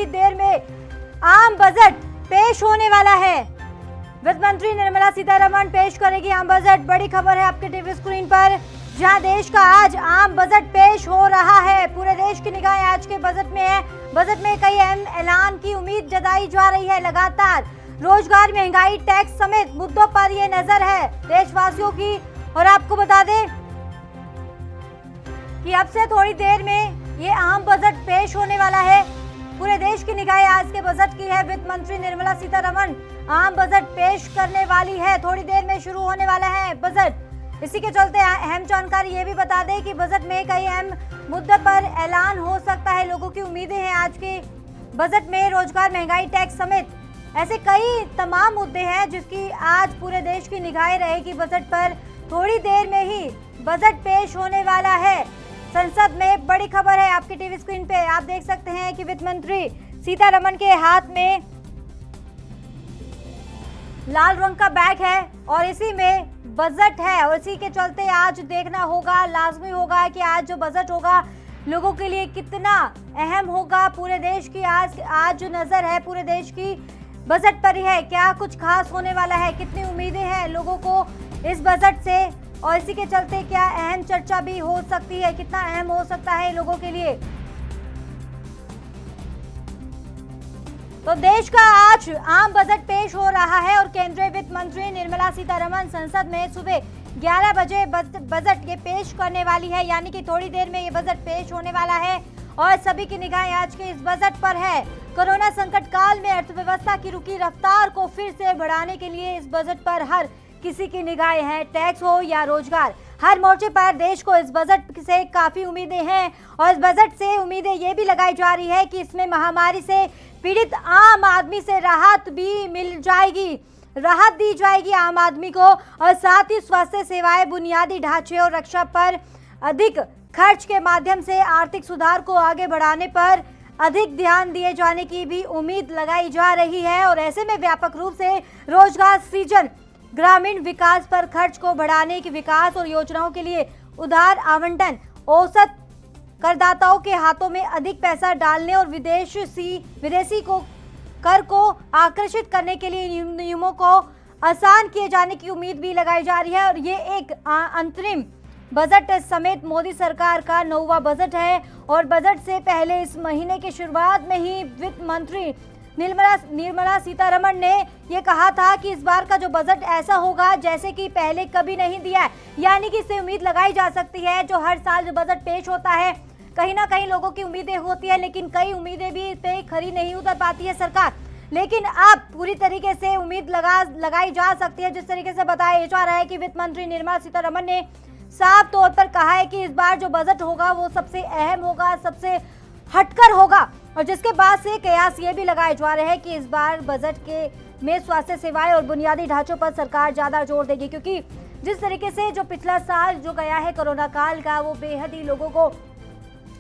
थोड़ी देर में आम बजट पेश होने वाला है। वित्त मंत्री निर्मला सीतारमण पेश करेगी आम बजट। बड़ी खबर है आपके टीवी स्क्रीन पर, जहां देश का आज आम बजट पेश हो रहा है। पूरे देश की निगाहें आज के बजट में है। बजट में कई अहम ऐलान की उम्मीद जताई जा रही है। लगातार रोजगार, महंगाई, टैक्स समेत मुद्दों पर ये नजर है देशवासियों की। और आपको बता दें कि अब से थोड़ी देर में ये आम बजट पेश होने वाला है। पूरे देश की निगाहें आज के बजट की है। वित्त मंत्री निर्मला सीतारमण आम बजट पेश करने वाली है। थोड़ी देर में शुरू होने वाला है बजट। इसी के चलते अहम जानकारी ये भी बता दें कि बजट में कई अहम मुद्दों पर ऐलान हो सकता है। लोगों की उम्मीदें हैं आज के बजट में। रोजगार, महंगाई, टैक्स समेत ऐसे कई तमाम मुद्दे हैं जिसकी आज पूरे देश की निगाहें रहेगी बजट पर। थोड़ी देर में ही बजट पेश होने वाला है। संसद में बड़ी खबर है आपकी टीवी स्क्रीन पे। आप देख सकते हैं कि वित्त मंत्री सीतारमण के हाथ में लाल रंग का बैग है और इसी में बजट है। और इसी के चलते आज देखना होगा, लाजमी होगा कि आज जो बजट होगा लोगों के लिए कितना अहम होगा। पूरे देश की आज जो नजर है पूरे देश की बजट पर ही है। क्या कुछ खास होने वाला है, कितनी उम्मीदें हैं लोगों को इस बजट से, और इसी के चलते क्या अहम चर्चा भी हो सकती है, कितना अहम हो सकता है लोगों के लिए। तो देश का आज आम बजट पेश हो रहा है और केंद्रीय वित्त मंत्री निर्मला सीतारमण संसद में सुबह 11 बजे बजट ये पेश करने वाली है। यानी कि थोड़ी देर में ये बजट पेश होने वाला है और सभी की निगाहें आज के इस बजट पर है। कोरोना संकट काल में अर्थव्यवस्था की रुकी रफ्तार को फिर से बढ़ाने के लिए इस बजट पर हर किसी की निगाहें हैं। टैक्स हो या रोजगार, हर मोर्चे पर देश को इस बजट से काफी उम्मीदें हैं। और इस बजट से उम्मीदें ये भी लगाई जा रही है कि इसमें महामारी से पीड़ित आम आदमी से राहत भी मिल जाएगी, राहत दी जाएगी आम आदमी को। और साथ ही स्वास्थ्य सेवाएं, बुनियादी ढांचे और रक्षा पर अधिक खर्च के माध्यम से आर्थिक सुधार को आगे बढ़ाने पर अधिक ध्यान दिए जाने की भी उम्मीद लगाई जा रही है। और ऐसे में व्यापक रूप से रोजगार सृजन, ग्रामीण विकास पर खर्च को बढ़ाने की विकास और योजनाओं के लिए उदार आवंटन, औसत करदाताओं के हाथों में अधिक पैसा डालने और विदेशी को कर को आकर्षित करने के लिए नियमों को आसान किए जाने की उम्मीद भी लगाई जा रही है। और ये एक अंतरिम बजट समेत मोदी सरकार का 9वां बजट है। और बजट से पहले इस महीने की शुरुआत में ही वित्त मंत्री निर्मला सीतारमण ने ये कहा था कि इस बार का जो बजट ऐसा होगा जैसे कि पहले कभी नहीं दिया है। यानी कि इससे उम्मीद लगाई जा सकती है जो हर साल जो बजट पेश होता है कहीं ना कहीं लोगों की उम्मीदें होती है, लेकिन कई उम्मीदें भी पे खरी नहीं उतर पाती है सरकार। लेकिन अब पूरी तरीके से उम्मीद लगाई जा सकती है। जिस तरीके से बताया जा रहा है कि वित्त मंत्री निर्मला सीतारमण ने साफ तौर पर कहा है कि इस बार जो बजट होगा वो सबसे अहम होगा, सबसे हटकर होगा। और जिसके बाद से कयास ये भी लगाए जा रहे हैं कि इस बार बजट के में स्वास्थ्य सेवाएं और बुनियादी ढांचों पर सरकार ज्यादा जोर देगी। क्योंकि जिस तरीके से जो पिछला साल जो गया है कोरोना काल का, वो बेहद ही लोगों को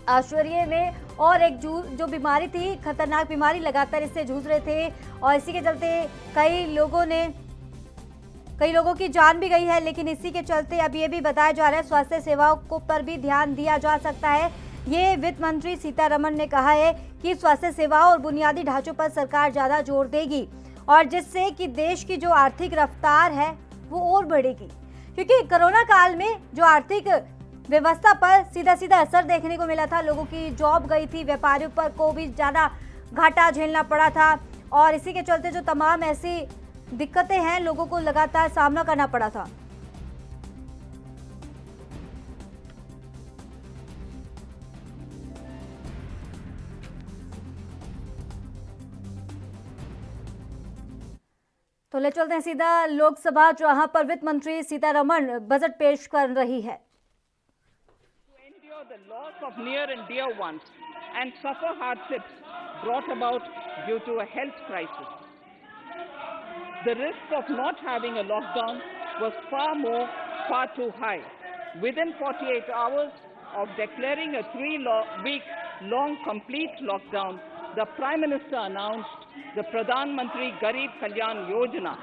आश्चर्य में, और एक जो बीमारी थी, खतरनाक बीमारी, लगातार इससे जूझ रहे थे। और इसी के चलते कई लोगों की जान भी गई है। लेकिन इसी के चलते अब ये भी बताया जा रहा है स्वास्थ्य सेवाओं को पर भी ध्यान दिया जा सकता है। ये वित्त मंत्री सीतारमण ने कहा है कि स्वास्थ्य सेवाओं और बुनियादी ढांचों पर सरकार ज्यादा जोर देगी और जिससे कि देश की जो आर्थिक रफ्तार है वो और बढ़ेगी। क्योंकि कोरोना काल में जो आर्थिक व्यवस्था पर सीधा सीधा असर देखने को मिला था, लोगों की जॉब गई थी, व्यापारियों पर को भी ज्यादा घाटा झेलना पड़ा था। और इसी के चलते जो तमाम ऐसी दिक्कतें हैं लोगों को लगातार सामना करना पड़ा था। तो ले चलते हैं सीधा लोकसभा, जहां पर वित्त मंत्री सीतारमण बजट पेश कर रही है। The loss of near and dear ones and suffer hardships brought about due to a health crisis. The risk of not having a lockdown was far too high. Within 48 hours of declaring a 3-week-long complete lockdown, the Prime Minister announced the Pradhan Mantri Garib Kalyan Yojana,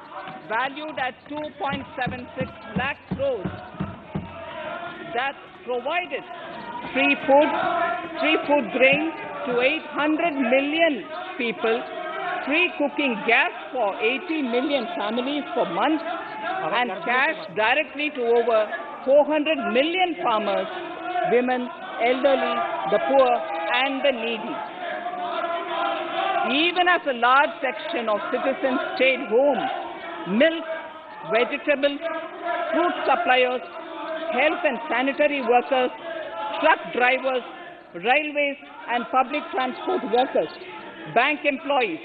valued at 2.76 lakh crores, that provided free food grains to 800 million people, free cooking gas for 80 million families for months, and cash directly to over 400 million farmers, women, elderly, the poor, and the needy. Even as a large section of citizens stayed home, milk, vegetables, fruit suppliers, health and sanitary workers, truck drivers, railways and public transport workers, bank employees,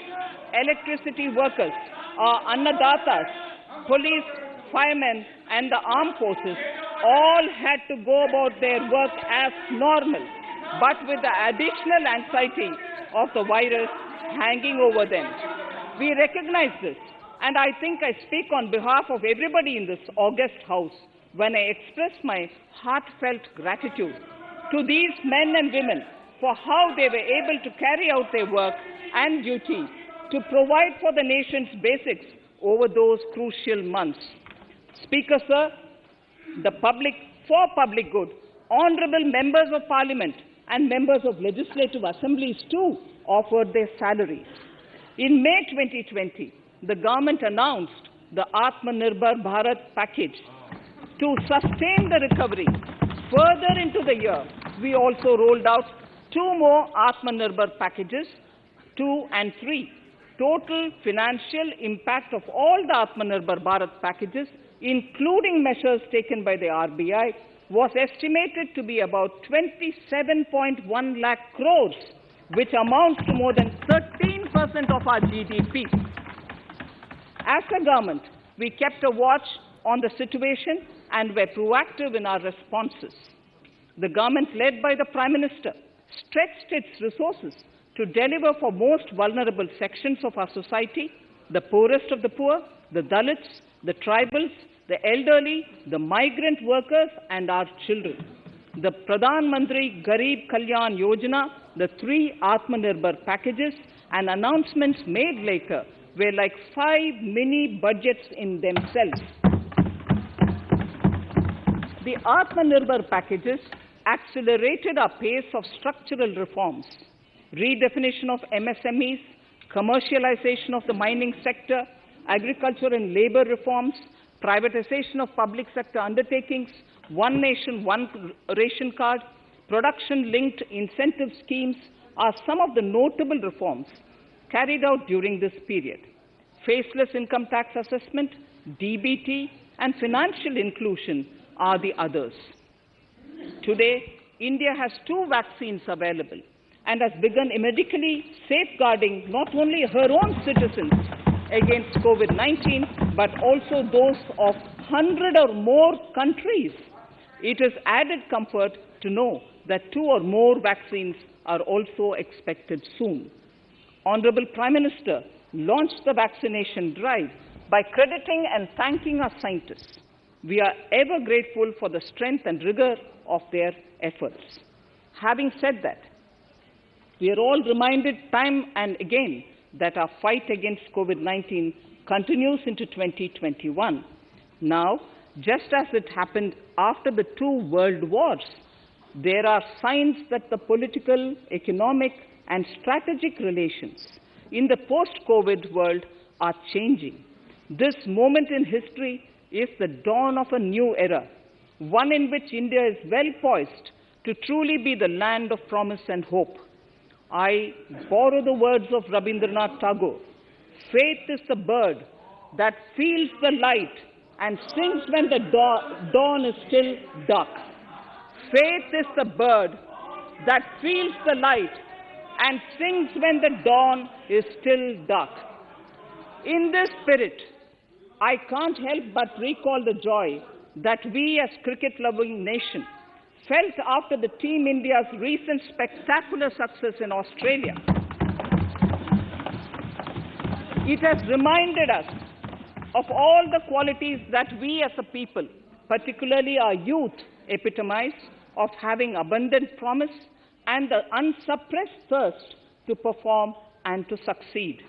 electricity workers, our annadatas, police, firemen and the armed forces all had to go about their work as normal, but with the additional anxiety of the virus hanging over them. We recognize this, and I think I speak on behalf of everybody in this august house when I express my heartfelt gratitude to these men and women for how they were able to carry out their work and duty to provide for the nation's basics over those crucial months. Speaker, sir, for public good, honourable members of parliament and members of legislative assemblies too offered their salaries. In May 2020, the government announced the Atmanirbhar Bharat package. To sustain the recovery further into the year, we also rolled out 2 more Atmanirbhar packages, 2 and 3. Total financial impact of all the Atmanirbhar Bharat packages, including measures taken by the RBI, was estimated to be about 27.1 lakh crores, which amounts to more than 13% of our GDP. As a government, we kept a watch on the situation and were proactive in our responses. The government, led by the Prime Minister, stretched its resources to deliver for most vulnerable sections of our society, the poorest of the poor, the Dalits, the tribals, the elderly, the migrant workers and our children. The Pradhan Mantri Garib Kalyan Yojana, the 3 Atmanirbhar packages and announcements made later were like 5 mini budgets in themselves. The Atmanirbhar packages accelerated our pace of structural reforms, redefinition of MSMEs, commercialization of the mining sector, agriculture and labour reforms, privatization of public sector undertakings, one nation, one ration card, production-linked incentive schemes are some of the notable reforms carried out during this period. Faceless income tax assessment, DBT, and financial inclusion are the others. Today, India has 2 vaccines available and has begun medically safeguarding not only her own citizens against COVID-19, but also those of 100 or more countries. It is added comfort to know that 2 or more vaccines are also expected soon. Honourable Prime Minister launched the vaccination drive by crediting and thanking our scientists. We are ever grateful for the strength and rigour of their efforts. Having said that, we are all reminded time and again that our fight against COVID-19 continues into 2021. Now, just as it happened after the 2 world wars, there are signs that the political, economic, and strategic relations in the post-COVID world are changing. This moment in history is the dawn of a new era, one in which India is well poised to truly be the land of promise and hope. I borrow the words of Rabindranath Tagore. Faith is the bird that feels the light and sings when the dawn is still dark. Faith is the bird that feels the light and sings when the dawn is still dark. In this spirit, I can't help but recall the joy that we as cricket-loving nation felt after the Team India's recent spectacular success in Australia. It has reminded us of all the qualities that we as a people, particularly our youth, epitomize of having abundant promise and the unsuppressed thirst to perform and to succeed.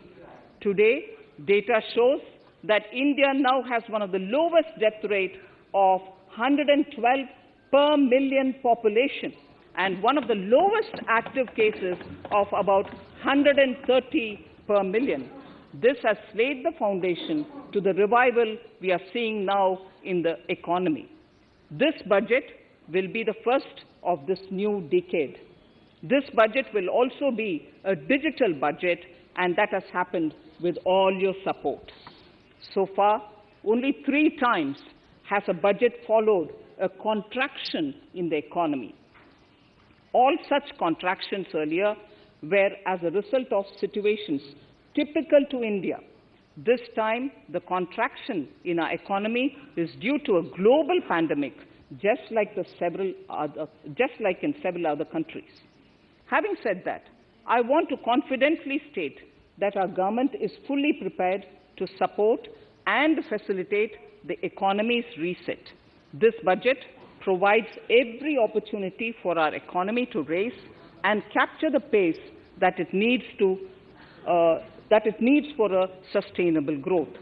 Today, data shows that India now has one of the lowest death rate of 112 per million population and one of the lowest active cases of about 130 per million. This has laid the foundation to the revival we are seeing now in the economy. This budget will be the first of this new decade. This budget will also be a digital budget, and that has happened with all your support. So far, only 3 times has a budget followed a contraction in the economy. All such contractions earlier were as a result of situations typical to India. This time, the contraction in our economy is due to a global pandemic, just like in several other countries. Having said that, I want to confidently state that our government is fully prepared to support and facilitate the economy's reset. This budget provides every opportunity for our economy to raise and capture the pace that it needs for a sustainable growth.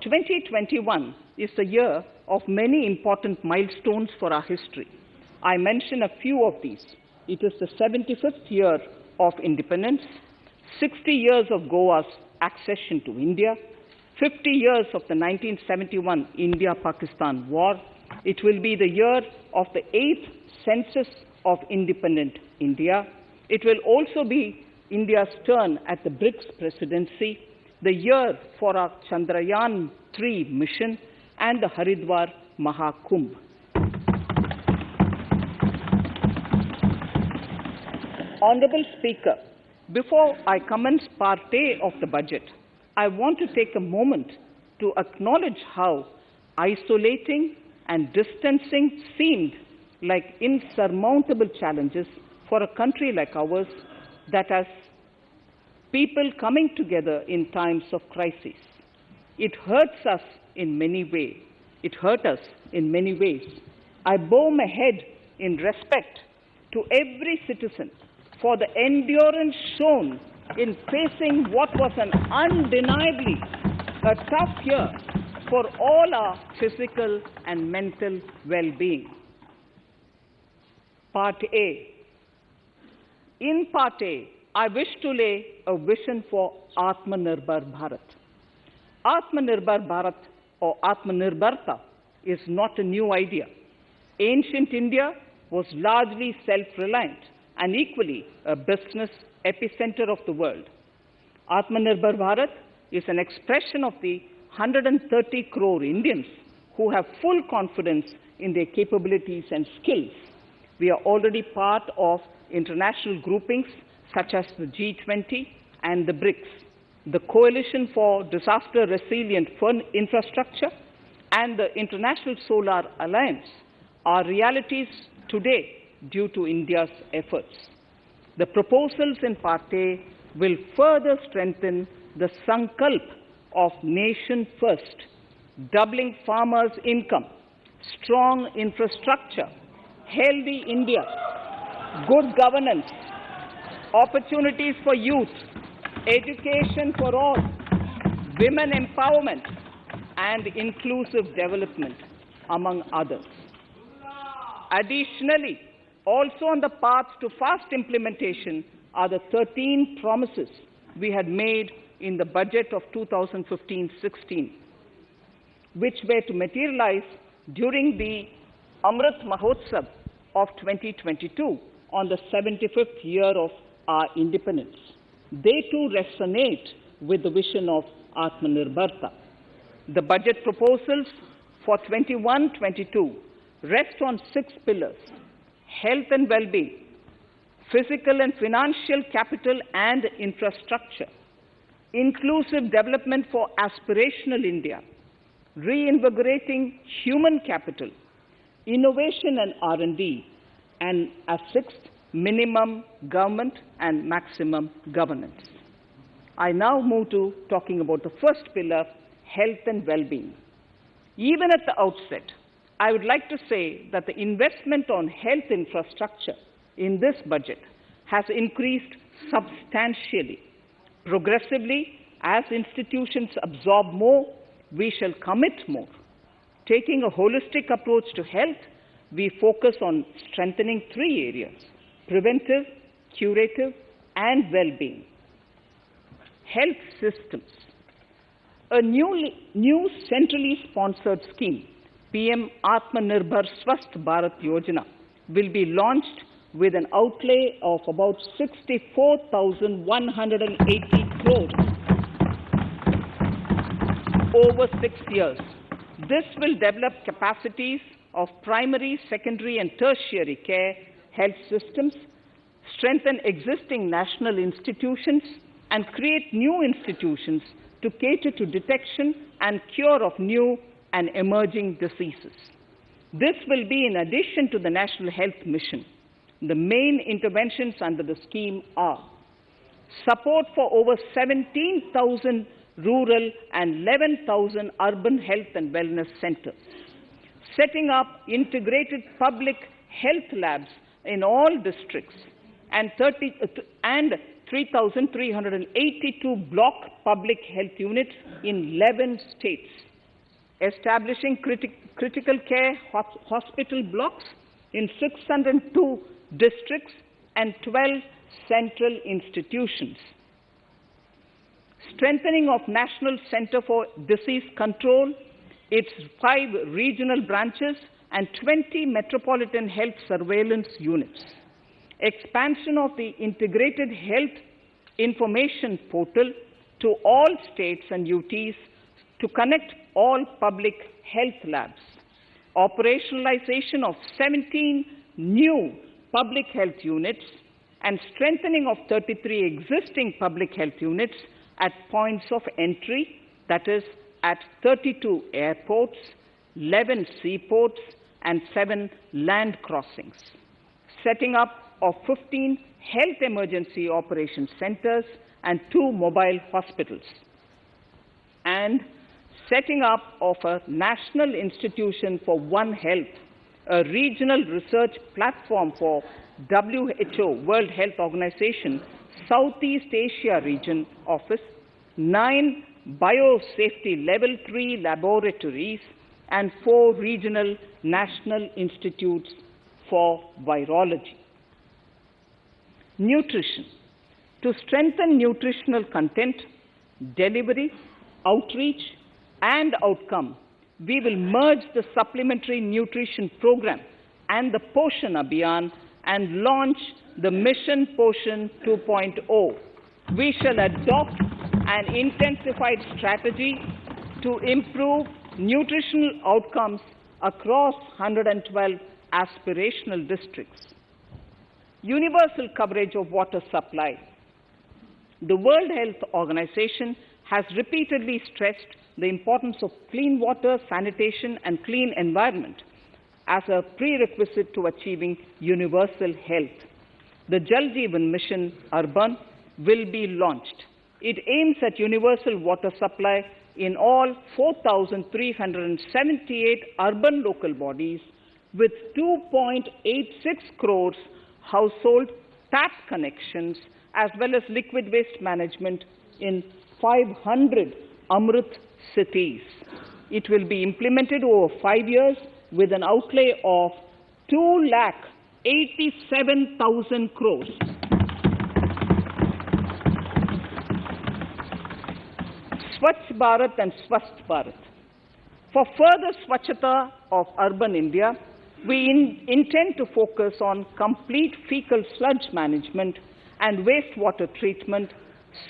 2021 is the year of many important milestones for our history. I mention a few of these. It is the 75th year of independence, 60 years of Goa's accession to India, 50 years of the 1971 India-Pakistan War. It will be the year of the 8th census of independent India. It will also be India's turn at the BRICS presidency, the year for our Chandrayaan-3 mission, and the Haridwar Mahakumbh. Honorable Speaker, before I commence Part A of the budget, I want to take a moment to acknowledge how isolating and distancing seemed like insurmountable challenges for a country like ours that has people coming together in times of crisis. It hurts us in many ways. I bow my head in respect to every citizen for the endurance shown in facing what was an undeniably a tough year for all our physical and mental well-being. Part A. In Part A, I wish to lay a vision for Atmanirbhar Bharat. Atmanirbhar Bharat or Atmanirbharta is not a new idea. Ancient India was largely self-reliant and equally a business epicenter of the world. Atmanirbhar Bharat is an expression of the 130 crore Indians who have full confidence in their capabilities and skills. We are already part of international groupings such as the G20 and the BRICS, the Coalition for Disaster Resilient Infrastructure, and the International Solar Alliance are realities today due to India's efforts. The proposals in Part A will further strengthen the sankalp of nation first, doubling farmers' income, strong infrastructure, healthy India, good governance, opportunities for youth, education for all, women empowerment, and inclusive development, among others. Additionally, also on the path to fast implementation are the 13 promises we had made in the budget of 2015-16, which were to materialize during the Amrit Mahotsav of 2022 on the 75th year of our independence. They too resonate with the vision of Atmanirbharta. The budget proposals for 21-22 rest on 6 pillars: health and well-being, physical and financial capital and infrastructure, inclusive development for aspirational India, reinvigorating human capital, innovation and R&D, and a 6th, minimum government and maximum governance. I now move to talking about the first pillar, health and well-being. Even at the outset, I would like to say that the investment on health infrastructure in this budget has increased substantially. Progressively, as institutions absorb more, we shall commit more. Taking a holistic approach to health, we focus on strengthening 3 areas: preventive, curative, and well-being. Health systems. A new centrally sponsored scheme, PM Atmanirbhar Swasth Bharat Yojana, will be launched with an outlay of about 64,180 crores over 6 years. This will develop capacities of primary, secondary and tertiary care health systems, strengthen existing national institutions and create new institutions to cater to detection and cure of new and emerging diseases. This will be in addition to the National Health Mission. The main interventions under the scheme are support for over 17,000 rural and 11,000 urban health and wellness centers, setting up integrated public health labs in all districts and 3,382 block public health units in 11 states, establishing critical care hospital blocks in 602 districts and 12 central institutions, strengthening of National Center for Disease Control, its 5 regional branches and 20 metropolitan health surveillance units, expansion of the integrated health information portal to all states and UTs to connect all public health labs, operationalization of 17 new public health units and strengthening of 33 existing public health units at points of entry, that is, at 32 airports, 11 seaports, and 7 land crossings, setting up of 15 health emergency operations centers and 2 mobile hospitals, and setting up of a National Institution for One Health, a regional research platform for WHO, World Health Organization, Southeast Asia Region Office, 9 biosafety level 3 laboratories, and 4 regional national institutes for virology. Nutrition. To strengthen nutritional content, delivery, outreach, and outcome, we will merge the supplementary nutrition program and the Poshan Abhiyan and launch the Mission Poshan 2.0. We shall adopt an intensified strategy to improve nutritional outcomes across 112 aspirational districts. Universal coverage of water supply. The World Health Organization has repeatedly stressed the importance of clean water, sanitation, and clean environment as a prerequisite to achieving universal health. The Jal Jeevan Mission Urban will be launched. It aims at universal water supply in all 4,378 urban local bodies with 2.86 crores household tap connections as well as liquid waste management in 500 Amrit cities. It will be implemented over 5 years with an outlay of 2,87,000 crores. Swachh Bharat and Swasth Bharat. For further Swachhata of urban India, we intend to focus on complete fecal sludge management and wastewater treatment,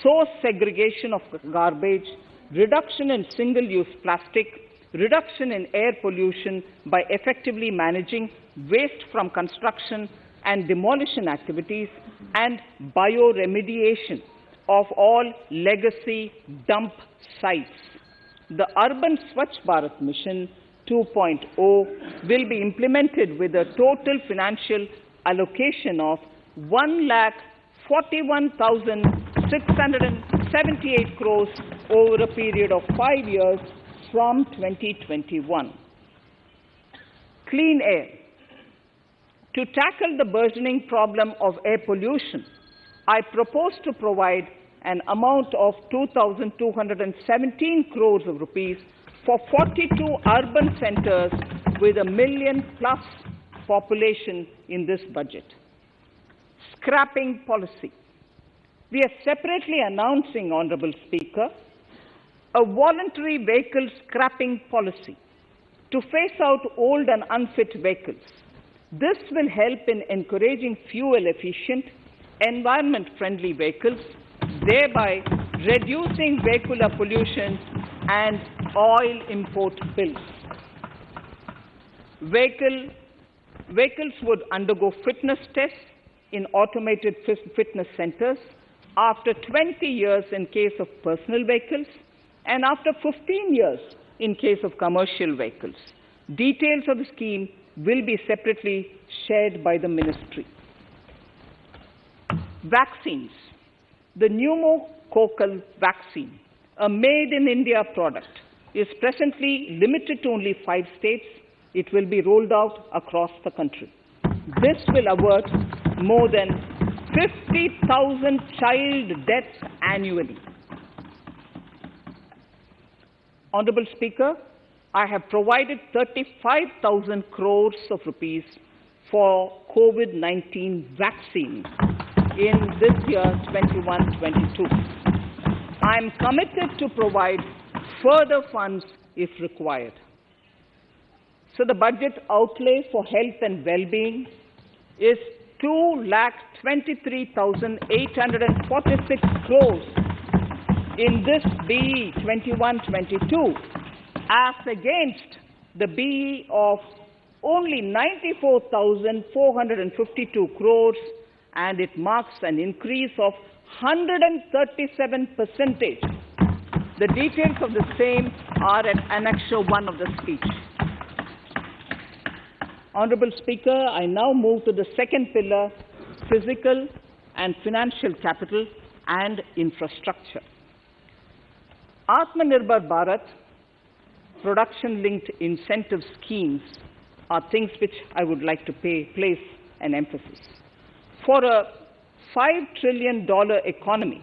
source segregation of garbage, reduction in single-use plastic, reduction in air pollution by effectively managing waste from construction and demolition activities, and bioremediation of all legacy dump sites. The Urban Swachh Bharat Mission 2.0 will be implemented with a total financial allocation of 1,41,678 crores over a period of 5 years from 2021. Clean air. To tackle the burgeoning problem of air pollution, I propose to provide an amount of 2,217 crores of rupees for 42 urban centers with a million-plus population in this budget. Scrapping policy. we are separately announcing, Honorable Speaker, a voluntary vehicle scrapping policy to phase out old and unfit vehicles. This will help in encouraging fuel-efficient, environment-friendly vehicles, thereby reducing vehicular pollution and oil import bills. Vehicles would undergo fitness tests in automated fitness centers after 20 years in case of personal vehicles and after 15 years in case of commercial vehicles. Details of the scheme will be separately shared by the ministry. Vaccines. The pneumococcal vaccine, a made-in-India product, is presently limited to only 5 states. It will be rolled out across the country. This will avert more than 50,000 child deaths annually. Honorable Speaker, I have provided 35,000 crores of rupees for COVID-19 vaccines in this year 21-22. I am committed to provide further funds if required. So the budget outlay for health and well-being is 2,23,846 crores in this BE 21-22, as against the BE of only 94,452 crores, and it marks an increase of 137%. The details of the same are at Annexure 1 of the speech. Honorable Speaker, I now move to the second pillar, physical and financial capital and infrastructure. Atmanirbhar Bharat, production-linked incentive schemes are things which I would like to place an emphasis. For a $5 trillion economy,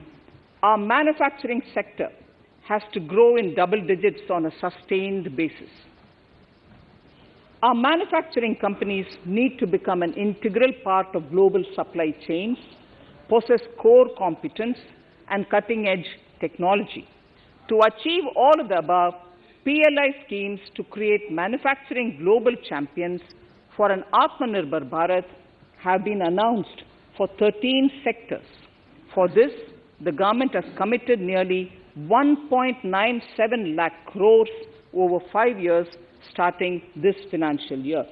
our manufacturing sector has to grow in double digits on a sustained basis. Our manufacturing companies need to become an integral part of global supply chains, possess core competence and cutting-edge technology. To achieve all of the above, PLI schemes to create manufacturing global champions for an Atmanirbhar Bharat have been announced for 13 sectors. For this, the government has committed nearly 1.97 lakh crores over 5 years starting this financial year.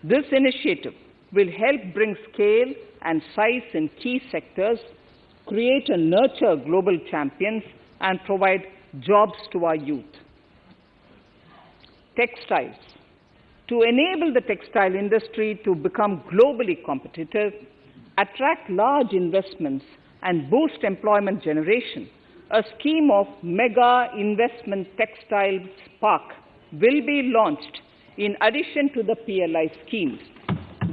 This initiative will help bring scale and size in key sectors, create and nurture global champions, and provide jobs to our youth. Textiles. To enable the textile industry to become globally competitive, attract large investments, and boost employment generation, a scheme of Mega Investment Textiles Park will be launched in addition to the PLI schemes.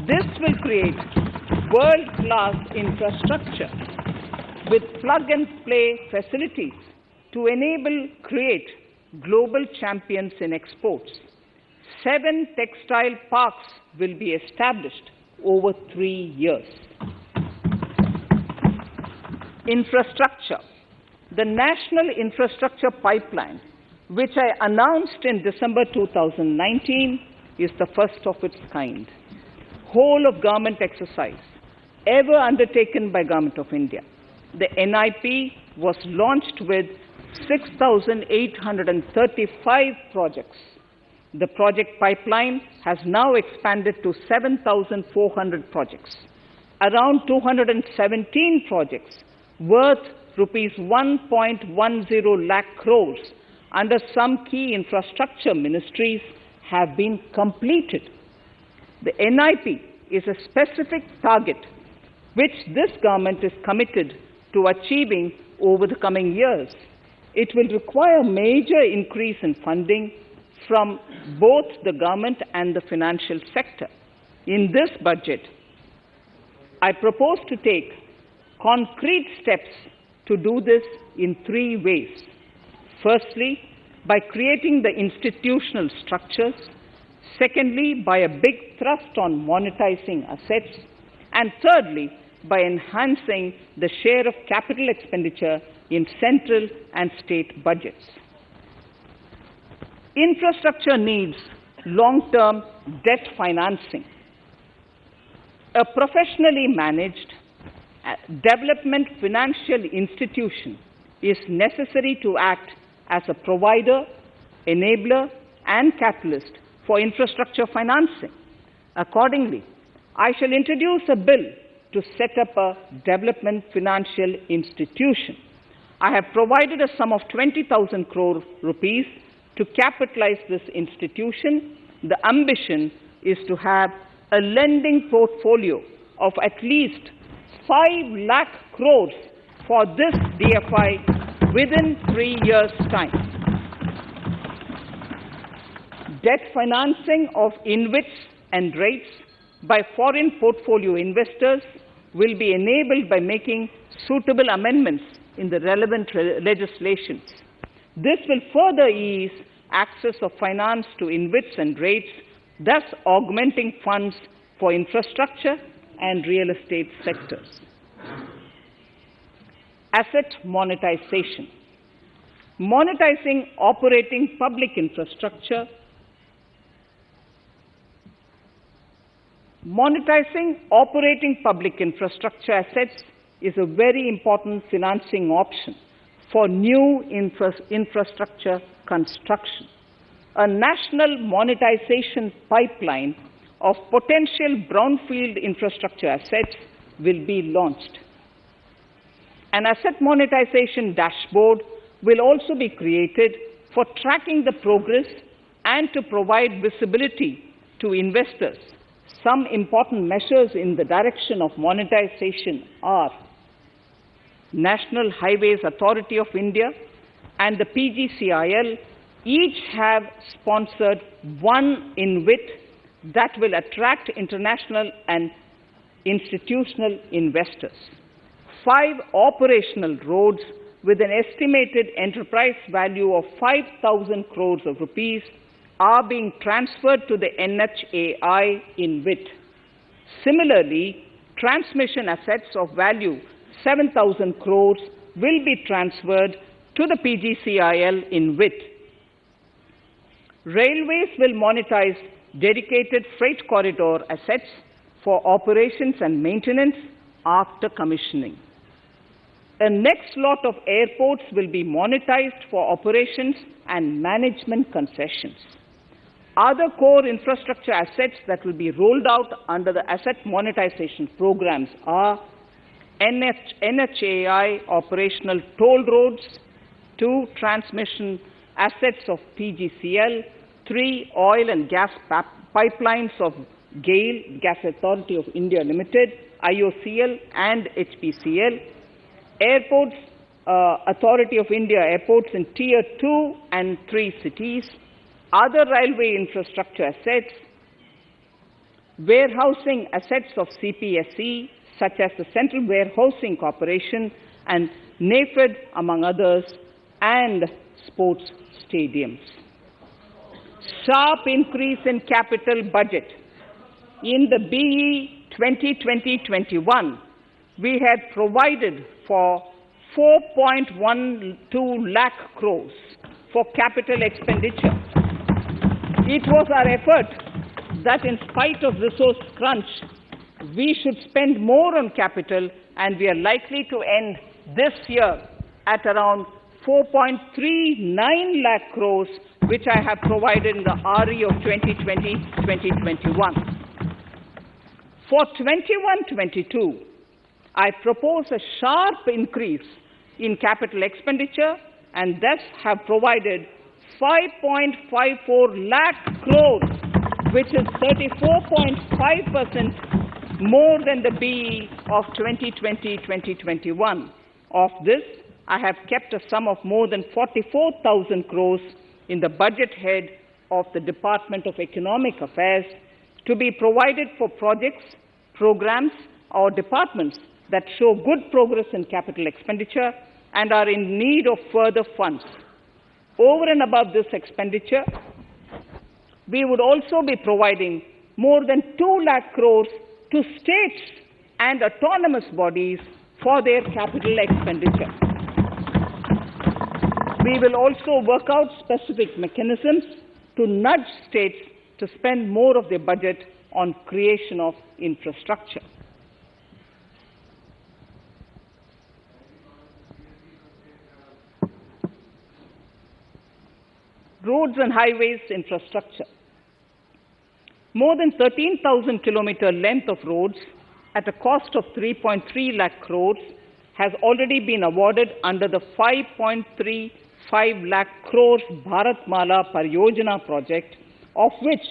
This will create world-class infrastructure with plug-and-play facilities to create global champions in exports. 7 textile parks will be established over 3 years. Infrastructure. The National Infrastructure Pipeline, which I announced in December 2019, is the first of its kind. Whole of government exercise ever undertaken by Government of India. The NIP was launched with 6,835 projects. The project pipeline has now expanded to 7,400 projects. Around 217 projects worth rupees 1.10 lakh crores under some key infrastructure ministries have been completed. The NIP is a specific target which this government is committed to achieving over the coming years. It will require major increase in funding from both the government and the financial sector. In this budget, I propose to take concrete steps to do this in 3 ways. Firstly, by creating the institutional structures. Secondly, by a big thrust on monetizing assets. And thirdly, by enhancing the share of capital expenditure in central and state budgets. Infrastructure needs long-term debt financing. A professionally managed development financial institution is necessary to act as a provider, enabler, and catalyst for infrastructure financing. Accordingly, I shall introduce a bill to set up a development financial institution. I have provided a sum of 20,000 crore rupees to capitalize this institution. The ambition is to have a lending portfolio of at least 5 lakh crores for this DFI within 3 years' time. Debt financing of InvITs and rates by foreign portfolio investors will be enabled by making suitable amendments in the relevant legislations. This will further ease access of finance to InvITs and rates, thus augmenting funds for infrastructure and real estate sectors. Asset monetization. Monetizing operating public infrastructure. Monetizing operating public infrastructure assets is a very important financing option for new infrastructure construction. A national monetization pipeline of potential brownfield infrastructure assets will be launched. An asset monetization dashboard will also be created for tracking the progress and to provide visibility to investors. Some important measures in the direction of monetization are National Highways Authority of India and the PGCIL each have sponsored one InvIT that will attract international and institutional investors. 5 operational roads with an estimated enterprise value of 5,000 crores of rupees are being transferred to the NHAI InvIT. Similarly, transmission assets of value 7,000 crores will be transferred to the PGCIL InvIT. Railways will monetize dedicated freight corridor assets for operations and maintenance after commissioning. A next lot of airports will be monetized for operations and management concessions. Other core infrastructure assets that will be rolled out under the asset monetization programs are NHAI operational toll roads, 2 transmission assets of PGCL, 3 oil and gas pipelines of GAIL, Gas Authority of India Limited, IOCL and HPCL, Airports Authority of India airports in Tier 2 and 3 cities, other railway infrastructure assets, warehousing assets of CPSE, such as the Central Warehousing Corporation and NAFED, among others, and sports stadiums. Sharp increase in capital budget. In the BE 2020-21, we had provided for 4.12 lakh crores for capital expenditure. It was our effort that in spite of resource crunch, we should spend more on capital, and we are likely to end this year at around 4.39 lakh crores, which I have provided in the RE of 2020-2021. For 21-22, I propose a sharp increase in capital expenditure and thus have provided 5.54 lakh crores, which is 34.5% more than the BE of 2020-2021. Of this, I have kept a sum of more than 44,000 crores in the budget head of the Department of Economic Affairs to be provided for projects, programs, or departments that show good progress in capital expenditure and are in need of further funds. Over and above this expenditure, we would also be providing more than 2 lakh crores to states and autonomous bodies for their capital expenditure. We will also work out specific mechanisms to nudge states to spend more of their budget on creation of infrastructure. Roads and highways infrastructure. More than 13,000 kilometer length of roads at a cost of 3.3 lakh crores has already been awarded under the 5.35 lakh crores Bharatmala Pariyojana project, of which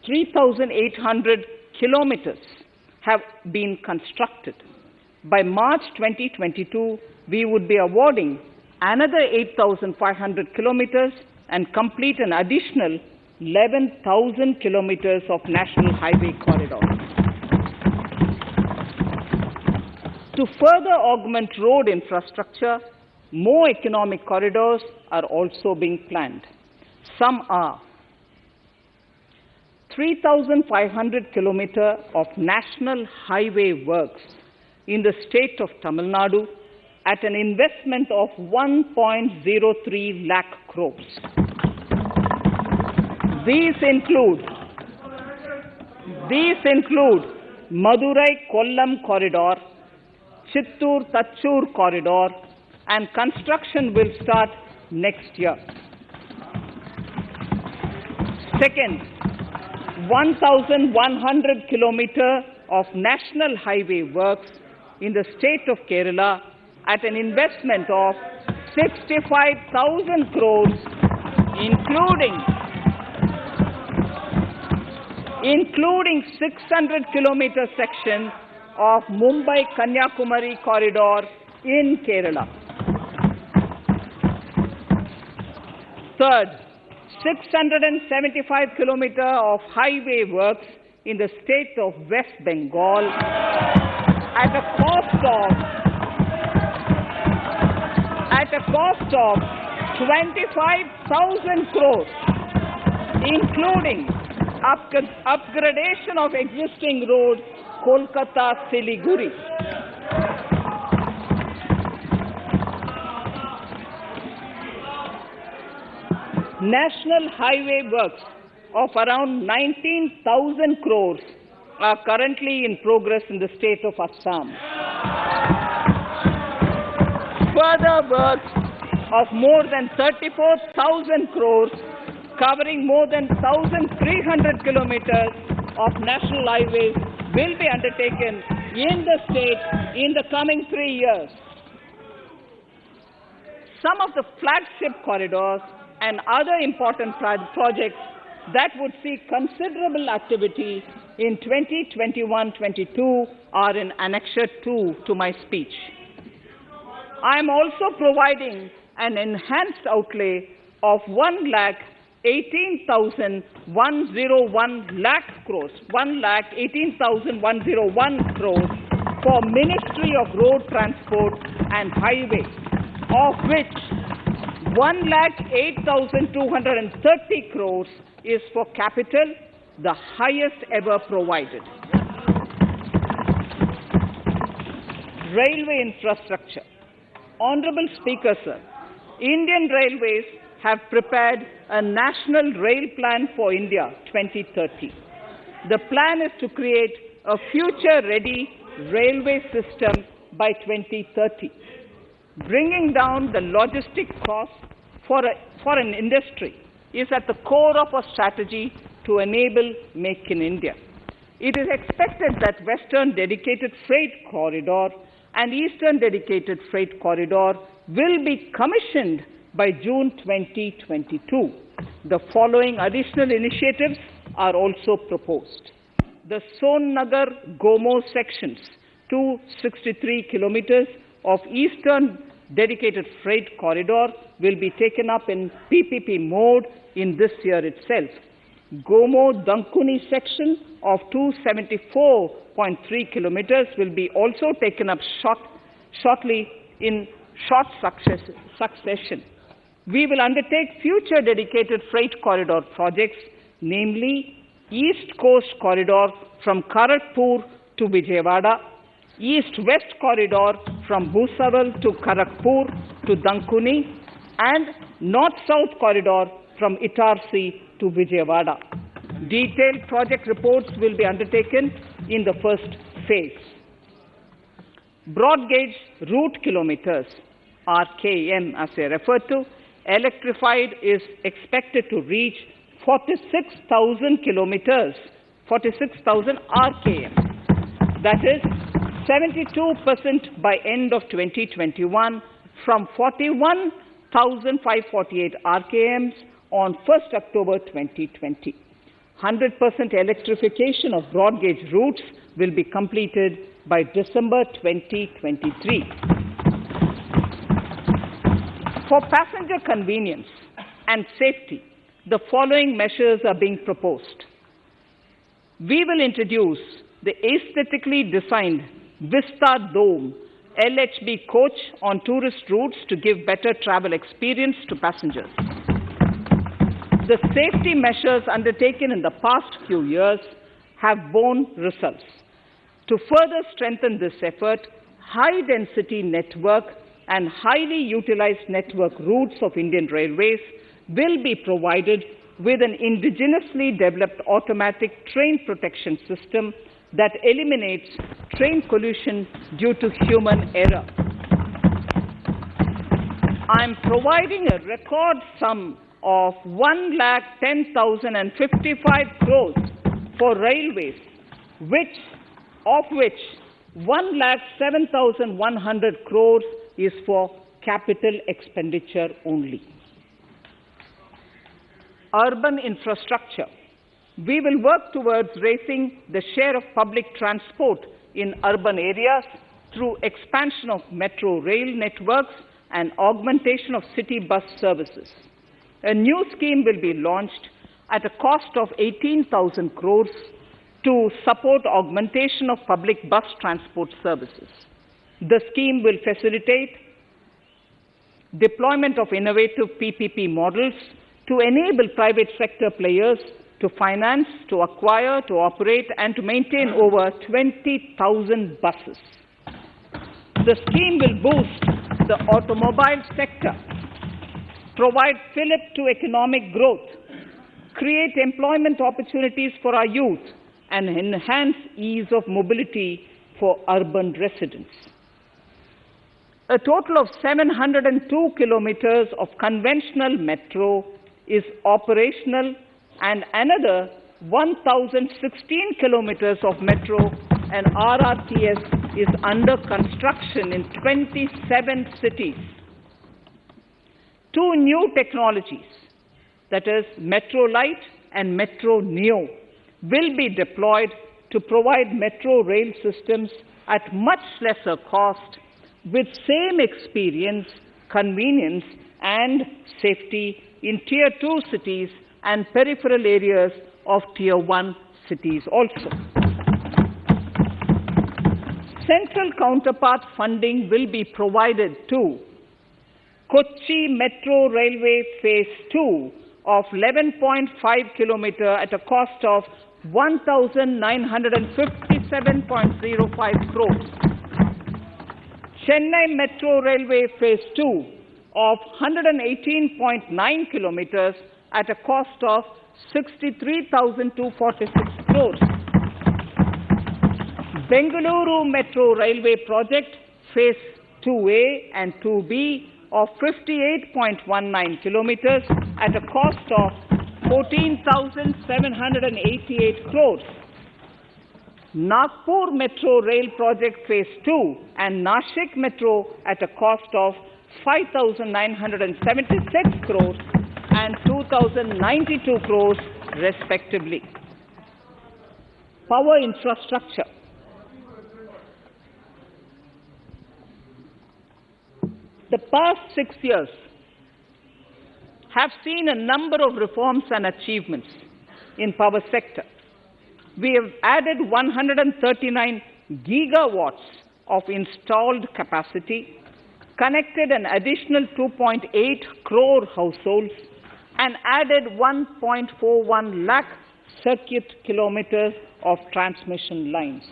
3,800 kilometers have been constructed. By March 2022, we would be awarding another 8,500 kilometers and complete an additional 11,000 kilometers of national highway corridors. To further augment road infrastructure, more economic corridors are also being planned. Some are 3,500 kilometers of national highway works in the state of Tamil Nadu at an investment of 1.03 lakh crores. These include Madurai-Kollam corridor, Chittoor-Tachur corridor, and construction will start next year. Second, 1,100 kilometers of national highway works in the state of Kerala at an investment of 65,000 crores, including 600 kilometer section of Mumbai-Kanyakumari corridor in Kerala. Third, 675 kilometers of highway works in the state of West Bengal at a cost of 25,000 crores, including upgradation of existing road Kolkata-Siliguri. National highway works of around 19,000 crores are currently in progress in the state of Assam. Further works of more than 34,000 crores covering more than 1,300 kilometers of national highways will be undertaken in the state in the coming 3 years. Some of the flagship corridors and other important projects that would see considerable activity in 2021-22 are in Annexure 2 to my speech. I am also providing an enhanced outlay of 1,18,101 lakh crores, 1,18,101 crores for Ministry of Road Transport and Highways, of which 1,08,230 crores is for capital, the highest ever provided. Railway infrastructure. Honorable Speaker, sir, Indian Railways have prepared a National Rail Plan for India 2030. The plan is to create a future-ready railway system by 2030. Bringing down the logistic costs for an industry is at the core of our strategy to enable Make in India. It is expected that Western Dedicated Freight Corridor and Eastern Dedicated Freight Corridor will be commissioned by June 2022. The following additional initiatives are also proposed. The Sonnagar-Gomo sections, 263 kilometers of Eastern Dedicated Freight Corridor will be taken up in PPP mode in this year itself. Gomo-Dankuni section of 274.3 kilometers will be also taken up shortly in short succession. We will undertake future dedicated freight corridor projects, namely East Coast Corridor from Kharagpur to Vijayawada, east-west corridor from Bhusaval to Kharagpur to Dankuni, and north-south corridor from Itarsi to Vijayawada. Detailed project reports will be undertaken in the first phase. Broad gauge route kilometers, RKM as I referred to, electrified is expected to reach 46,000 kilometers, 46,000 RKM. That is 72% by end of 2021 from 41,548 RKMs on 1st October 2020. 100% electrification of broad gauge routes will be completed by December 2023. For passenger convenience and safety, the following measures are being proposed. We will introduce the aesthetically designed Vista Dome LHB coach on tourist routes to give better travel experience to passengers. The safety measures undertaken in the past few years have borne results. To further strengthen this effort, high-density network and highly utilized network routes of Indian Railways will be provided with an indigenously developed automatic train protection system that eliminates train collision due to human error. I am providing a record sum of 1,10,055 crores for railways, of which 1,07,100 crores is for capital expenditure only. Urban infrastructure. We will work towards raising the share of public transport in urban areas through expansion of metro rail networks and augmentation of city bus services. A new scheme will be launched at a cost of 18,000 crores to support augmentation of public bus transport services. The scheme will facilitate deployment of innovative PPP models to enable private sector players to finance, to acquire, to operate, and to maintain over 20,000 buses. The scheme will boost the automobile sector, provide fillip to economic growth, create employment opportunities for our youth, and enhance ease of mobility for urban residents. A total of 702 kilometers of conventional metro is operational, and another 1,016 kilometers of metro and RRTS is under construction in 27 cities. Two new technologies, that is Metro Light and Metro Neo, will be deployed to provide metro rail systems at much lesser cost with same experience, convenience, and safety in Tier 2 cities and peripheral areas of Tier 1 cities also. Central counterpart funding will be provided to Kochi Metro Railway Phase 2 of 11.5 kilometer at a cost of 1,957.05 crores. Chennai Metro Railway Phase 2 of 118.9 kilometers at a cost of 63,246 crores. Bengaluru Metro Railway Project Phase 2A and 2B of 58.19 kilometers at a cost of 14,788 crores. Nagpur Metro Rail Project Phase 2 and Nashik Metro at a cost of 5,976 crores and 2,092 crores respectively. Power infrastructure. The past 6 years have seen a number of reforms and achievements in power sector. We have added 139 gigawatts of installed capacity, connected an additional 2.8 crore households, and added 1.41 lakh circuit kilometers of transmission lines.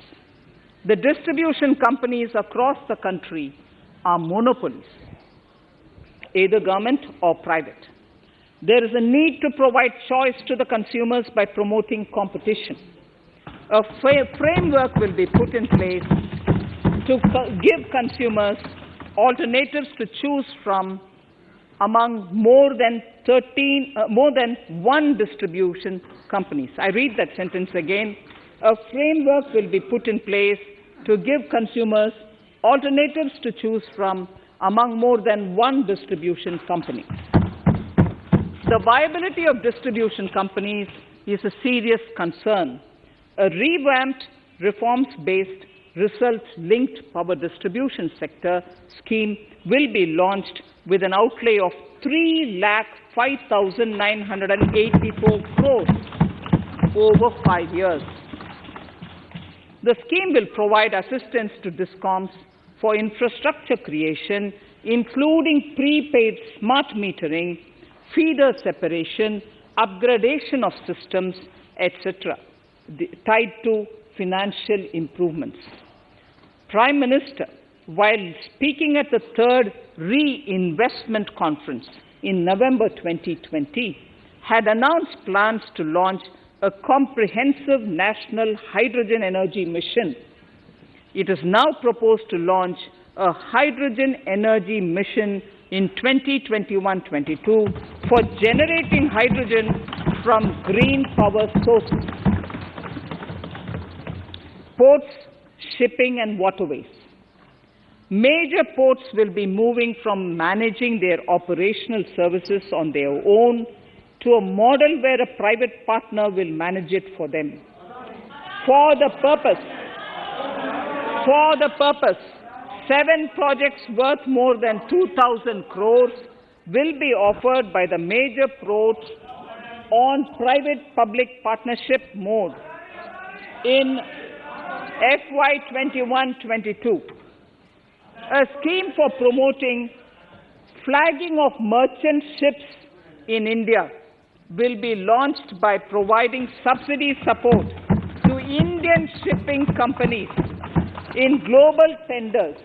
The distribution companies across the country are monopolies, either government or private. There is a need to provide choice to the consumers by promoting competition. A framework will be put in place to give consumers alternatives to choose from among more than one distribution companies. I read that sentence again. A framework will be put in place to give consumers alternatives to choose from among more than one distribution company. The viability of distribution companies is a serious concern. A revamped, reforms-based, results-linked power distribution sector scheme will be launched with an outlay of 3,05,984 crores over 5 years. The scheme will provide assistance to DISCOMs for infrastructure creation, including prepaid smart metering, feeder separation, upgradation of systems, etc., tied to financial improvements. Prime Minister, while speaking at the third Reinvestment Conference in November 2020, had announced plans to launch a comprehensive national hydrogen energy mission. It is now proposed to launch a hydrogen energy mission in 2021-22 for generating hydrogen from green power sources. Ports, shipping and waterways. Major ports will be moving from managing their operational services on their own to a model where a private partner will manage it for them. For the purpose, 7 projects worth more than 2,000 crores will be offered by the major ports on private-public partnership mode in FY 21-22. A scheme for promoting flagging of merchant ships in India will be launched by providing subsidy support to Indian shipping companies in global tenders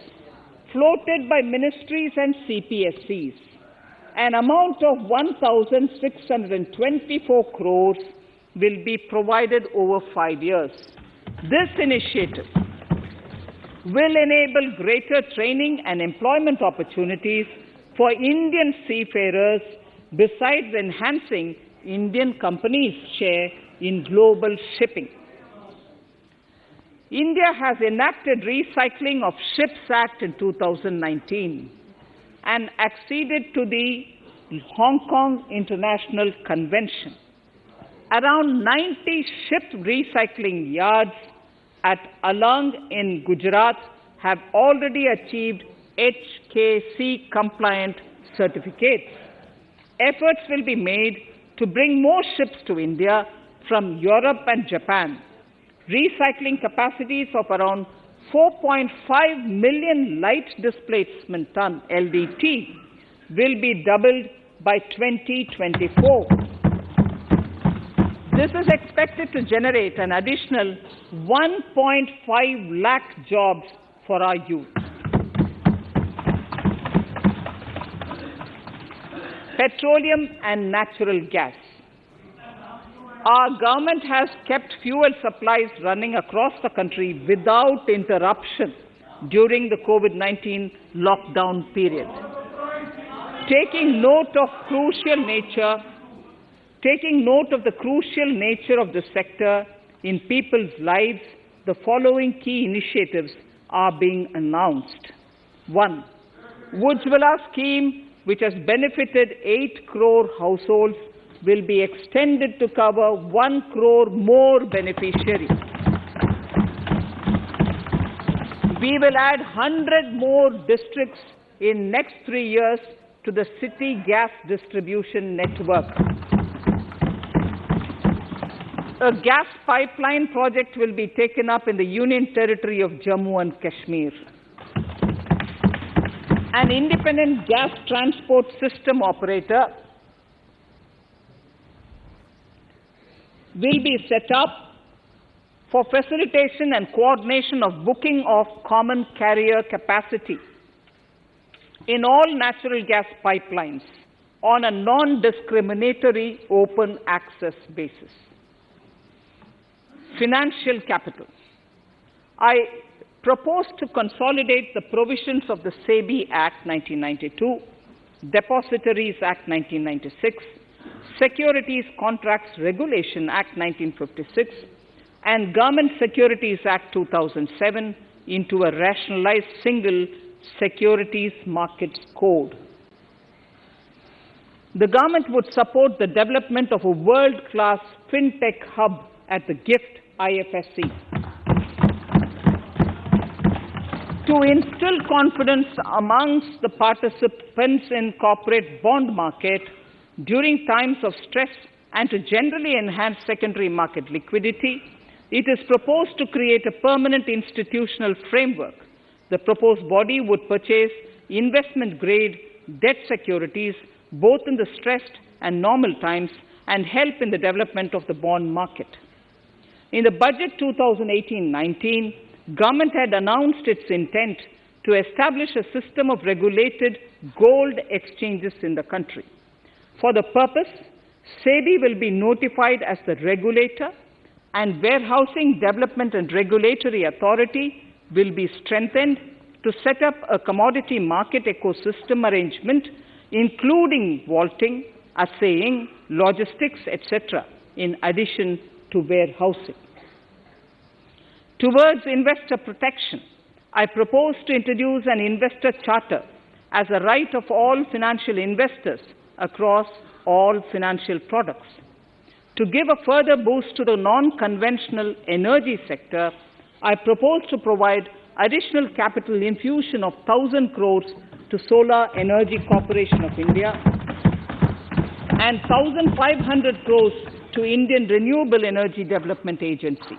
floated by ministries and CPSCs. An amount of 1,624 crores will be provided over 5 years. This initiative will enable greater training and employment opportunities for Indian seafarers, besides enhancing Indian companies' share in global shipping. India has enacted Recycling of Ships Act in 2019 and acceded to the Hong Kong International Convention. Around 90 ship recycling yards at Alang in Gujarat have already achieved HKC-compliant certificates. Efforts will be made to bring more ships to India from Europe and Japan. Recycling capacities of around 4.5 million light displacement ton LDT will be doubled by 2024. This is expected to generate an additional 1.5 lakh jobs for our youth. Petroleum and natural gas. Our government has kept fuel supplies running across the country without interruption during the COVID-19 lockdown period. Taking note of the crucial nature of the sector in people's lives, the following key initiatives are being announced. 1. Ujjwala scheme, which has benefited 8 crore households, will be extended to cover 1 crore more beneficiaries. We will add 100 more districts in next 3 years to the Siti gas distribution network. A gas pipeline project will be taken up in the Union Territory of Jammu and Kashmir. An independent gas transport system operator will be set up for facilitation and coordination of booking of common carrier capacity in all natural gas pipelines on a non-discriminatory open access basis. Financial capital. I propose to consolidate the provisions of the SEBI Act 1992, Depositories Act 1996, Securities Contracts Regulation Act 1956, and Government Securities Act 2007 into a rationalized single securities markets code. The government would support the development of a world-class fintech hub at the GIFT IFSC. To instill confidence amongst the participants in corporate bond market during times of stress and to generally enhance secondary market liquidity, it is proposed to create a permanent institutional framework. The proposed body would purchase investment-grade debt securities both in the stressed and normal times and help in the development of the bond market. In the budget 2018-19, government had announced its intent to establish a system of regulated gold exchanges in the country. For the purpose, SEBI will be notified as the regulator, and Warehousing Development and Regulatory Authority will be strengthened to set up a commodity market ecosystem arrangement, including vaulting, assaying, logistics, etc., in addition to warehousing. Towards investor protection, I propose to introduce an investor charter as a right of all financial investors across all financial products. To give a further boost to the non-conventional energy sector, I propose to provide additional capital infusion of 1,000 crores to Solar Energy Corporation of India and 1,500 crores to Indian Renewable Energy Development Agency.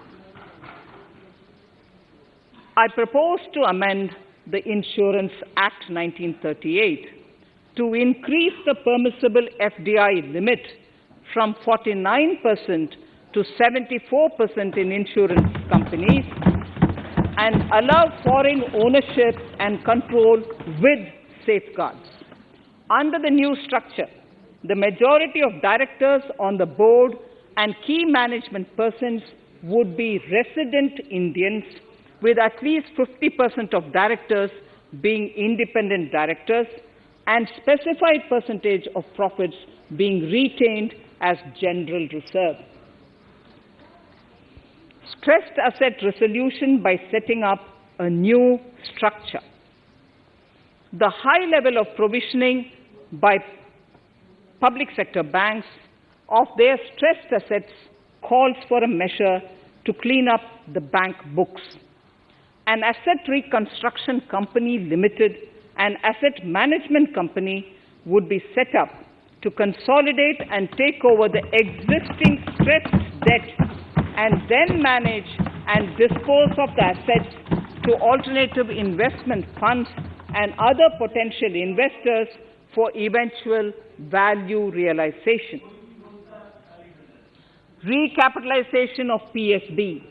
I propose to amend the Insurance Act 1938 to increase the permissible FDI limit from 49% to 74% in insurance companies and allow foreign ownership and control with safeguards. Under the new structure, the majority of directors on the board and key management persons would be resident Indians, with at least 50% of directors being independent directors and specified percentage of profits being retained as general reserve. Stressed asset resolution by setting up a new structure. The high level of provisioning by public sector banks of their stressed assets calls for a measure to clean up the bank books. An asset reconstruction company limited and asset management company would be set up to consolidate and take over the existing stressed debt and then manage and dispose of the assets to alternative investment funds and other potential investors for eventual value realization. Recapitalization of PSB.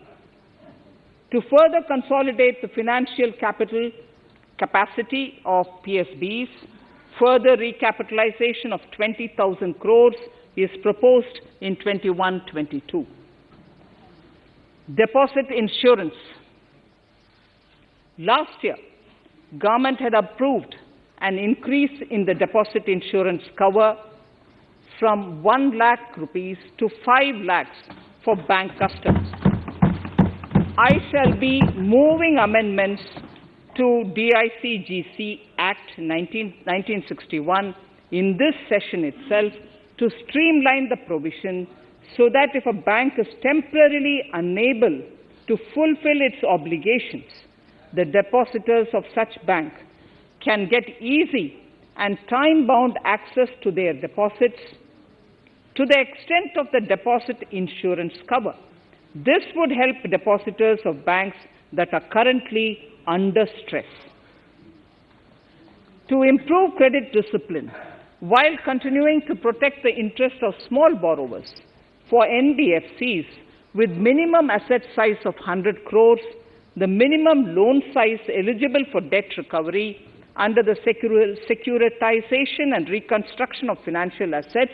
To further consolidate the financial capital capacity of PSBs, further recapitalization of 20,000 crores is proposed in 21-22. Deposit insurance. Last year, government had approved an increase in the deposit insurance cover from 1 lakh rupees to 5 lakhs for bank customers. I shall be moving amendments to DICGC Act 1961 in this session itself to streamline the provision so that if a bank is temporarily unable to fulfill its obligations, the depositors of such bank can get easy and time-bound access to their deposits to the extent of the deposit insurance cover. This would help depositors of banks that are currently under stress. To improve credit discipline, while continuing to protect the interests of small borrowers, for NBFCs, with minimum asset size of 100 crores, the minimum loan size eligible for debt recovery under the Securitization and Reconstruction of Financial Assets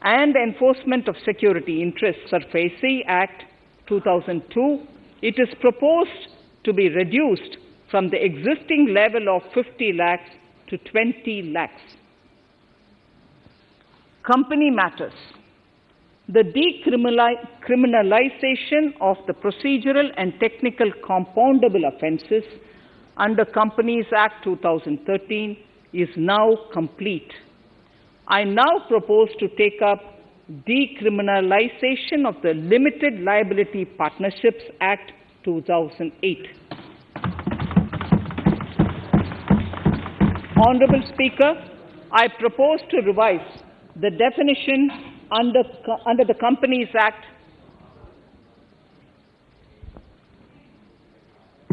and Enforcement of Security Interests Frbm Act 2002, it is proposed to be reduced from the existing level of 50 lakhs to 20 lakhs. Company matters. The decriminalization of the procedural and technical compoundable offences under Companies Act 2013 is now complete. I now propose to take up decriminalization of the Limited Liability Partnerships Act 2008. Honourable Speaker, I propose to revise the definition under the Companies Act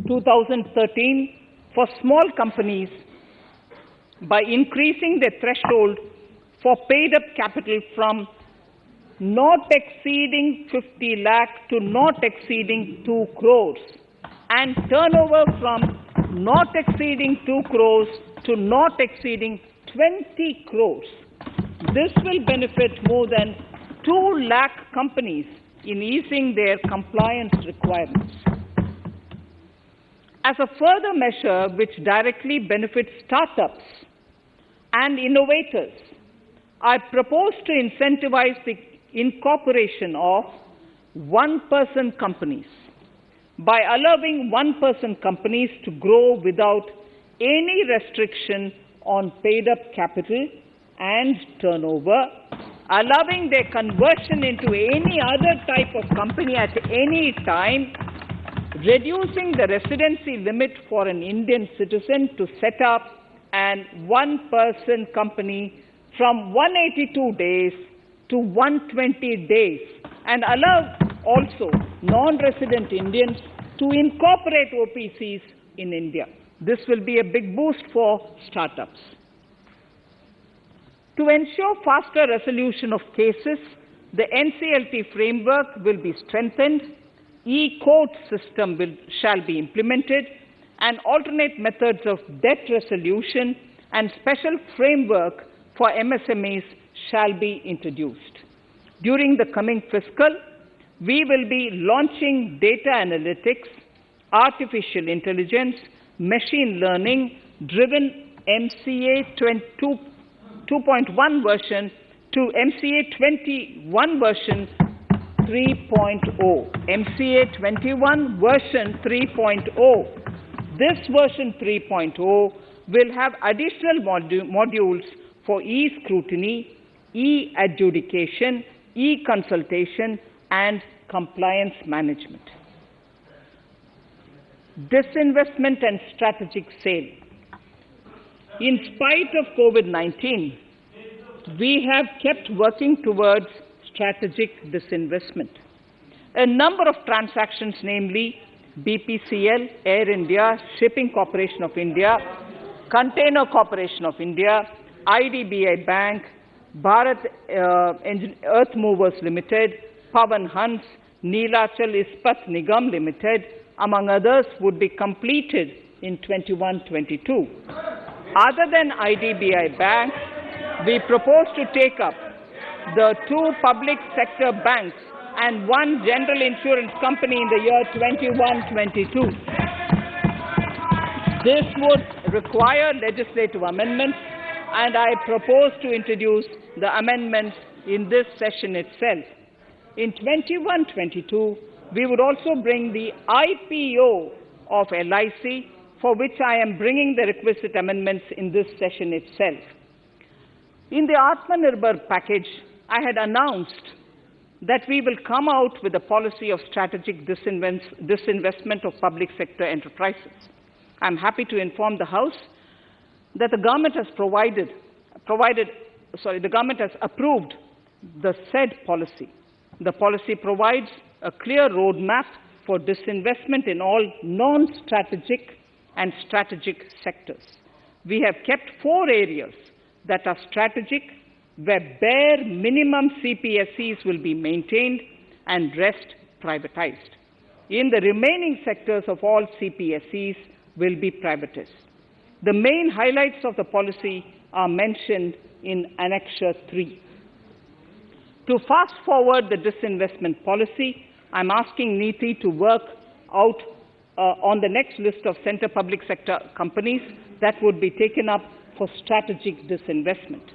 2013 for small companies by increasing the threshold for paid-up capital from not exceeding 50 lakh to not exceeding 2 crores and turnover from not exceeding 2 crores to not exceeding 20 crores. This will benefit more than 2 lakh companies in easing their compliance requirements. As a further measure which directly benefits startups and innovators, I propose to incentivize the incorporation of one-person companies by allowing one-person companies to grow without any restriction on paid-up capital and turnover, allowing their conversion into any other type of company at any time, reducing the residency limit for an Indian citizen to set up an one-person company from 182 days to 120 days, and allow also non-resident Indians to incorporate OPCs in India. This will be a big boost for startups. To ensure faster resolution of cases, the NCLT framework will be strengthened, e-court system shall be implemented, and alternate methods of debt resolution and special framework for MSMEs shall be introduced. During the coming fiscal, we will be launching data analytics, artificial intelligence, machine learning driven MCA 2.1 version to MCA 21 version 3.0. MCA 21 version 3.0. This version 3.0 will have additional modules for e-scrutiny, e-adjudication, e-consultation, and compliance management. Disinvestment and strategic sale. In spite of COVID-19, we have kept working towards strategic disinvestment. A number of transactions, namely BPCL, Air India, Shipping Corporation of India, Container Corporation of India, IDBI Bank, Bharat Earth Movers Limited, Pavan Hans, Neelachal Ispat Nigam Limited, among others, would be completed in 21-22. Other than IDBI Bank, we propose to take up the 2 public sector banks and 1 general insurance company in the year 21-22. This would require legislative amendments, and I propose to introduce the amendments in this session itself. In 21-22, we would also bring the IPO of LIC, for which I am bringing the requisite amendments in this session itself. In the Atmanirbhar package, I had announced that we will come out with a policy of strategic disinvestment of public sector enterprises. I am happy to inform the House that the government has the government has approved the said policy. The policy provides a clear roadmap for disinvestment in all non-strategic and strategic sectors. We have kept 4 areas that are strategic, where bare minimum CPSEs will be maintained and rest privatized. In the remaining sectors of all CPSEs will be privatized. The main highlights of the policy are mentioned in Annexure 3. To fast forward the disinvestment policy, I'm asking NITI to work out on the next list of centre public sector companies that would be taken up for strategic disinvestment.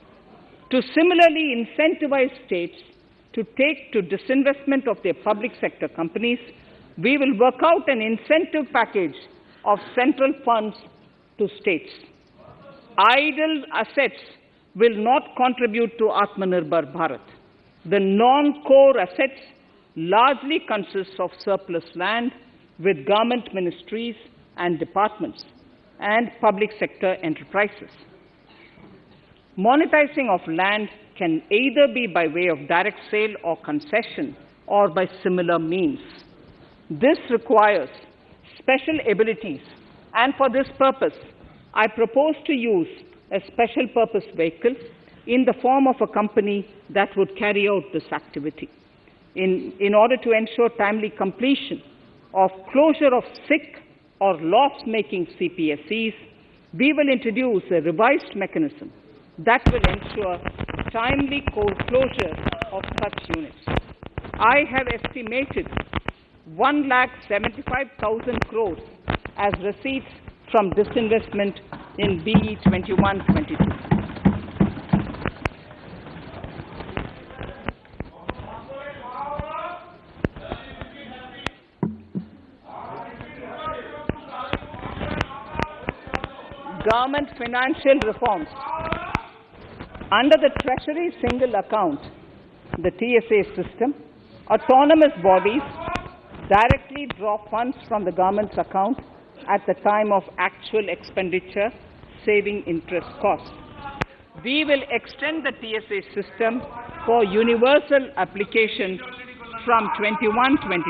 To similarly incentivize states to take to disinvestment of their public sector companies, we will work out an incentive package of central funds to states. Idle assets will not contribute to Atmanirbhar Bharat. The non-core assets largely consist of surplus land with government ministries and departments and public sector enterprises. Monetizing of land can either be by way of direct sale or concession or by similar means. This requires special abilities, and for this purpose, I propose to use a special purpose vehicle in the form of a company that would carry out this activity. In order to ensure timely completion of closure of sick or loss-making CPSEs, we will introduce a revised mechanism that will ensure timely closure of such units. I have estimated 1,75,000 crores as receipts from disinvestment in BE 21-22. Government financial reforms. Under the Treasury single account, the TSA system, autonomous bodies directly draw funds from the government's account at the time of actual expenditure, saving interest costs. We will extend the TSA system for universal application from 21-22.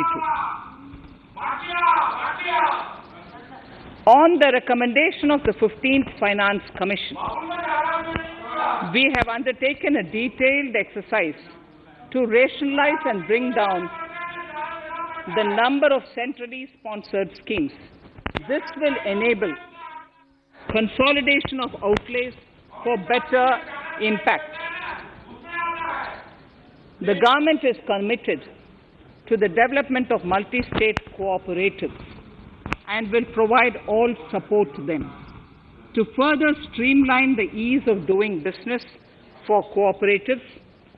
On the recommendation of the 15th Finance Commission, we have undertaken a detailed exercise to rationalize and bring down the number of centrally sponsored schemes. This will enable consolidation of outlays for better impact. The government is committed to the development of multi-state cooperatives and will provide all support to them. To further streamline the ease of doing business for cooperatives,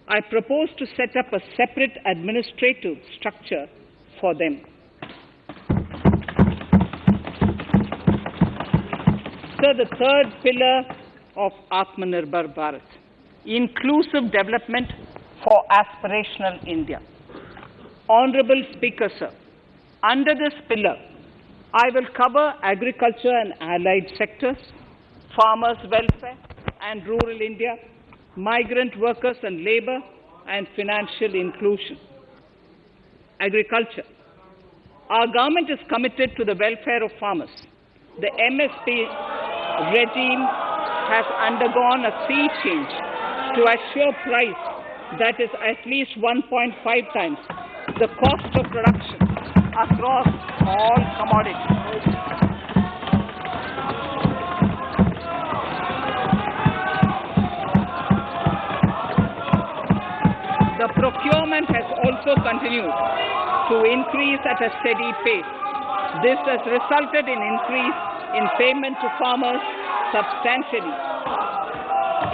I propose to set up a separate administrative structure for them. So the third pillar of Atmanirbhar Bharat, inclusive development for aspirational India. Honorable Speaker, sir, under this pillar, I will cover agriculture and allied sectors, farmers' welfare and rural India, migrant workers and labour, and financial inclusion. Agriculture. Our government is committed to the welfare of farmers. The MSP regime has undergone a sea change to assure price that is at least 1.5 times the cost of production across all commodities. The procurement has also continued to increase at a steady pace. This has resulted in increase in payment to farmers substantially.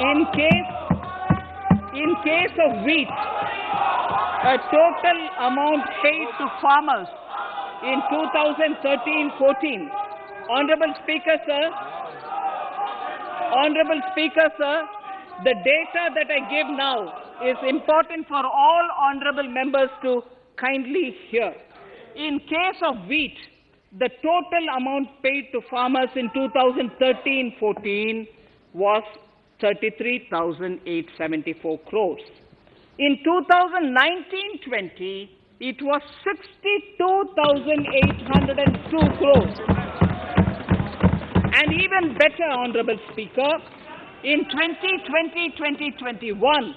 In case of wheat, a total amount paid to farmers in 2013-14, Honorable Speaker, sir, the data that I give now is important for all honorable members to kindly hear. In case of wheat, the total amount paid to farmers in 2013-14 was 33,874 crores. In 2019-20, it was 62,802 crores. And even better, Honorable Speaker, in 2020-2021,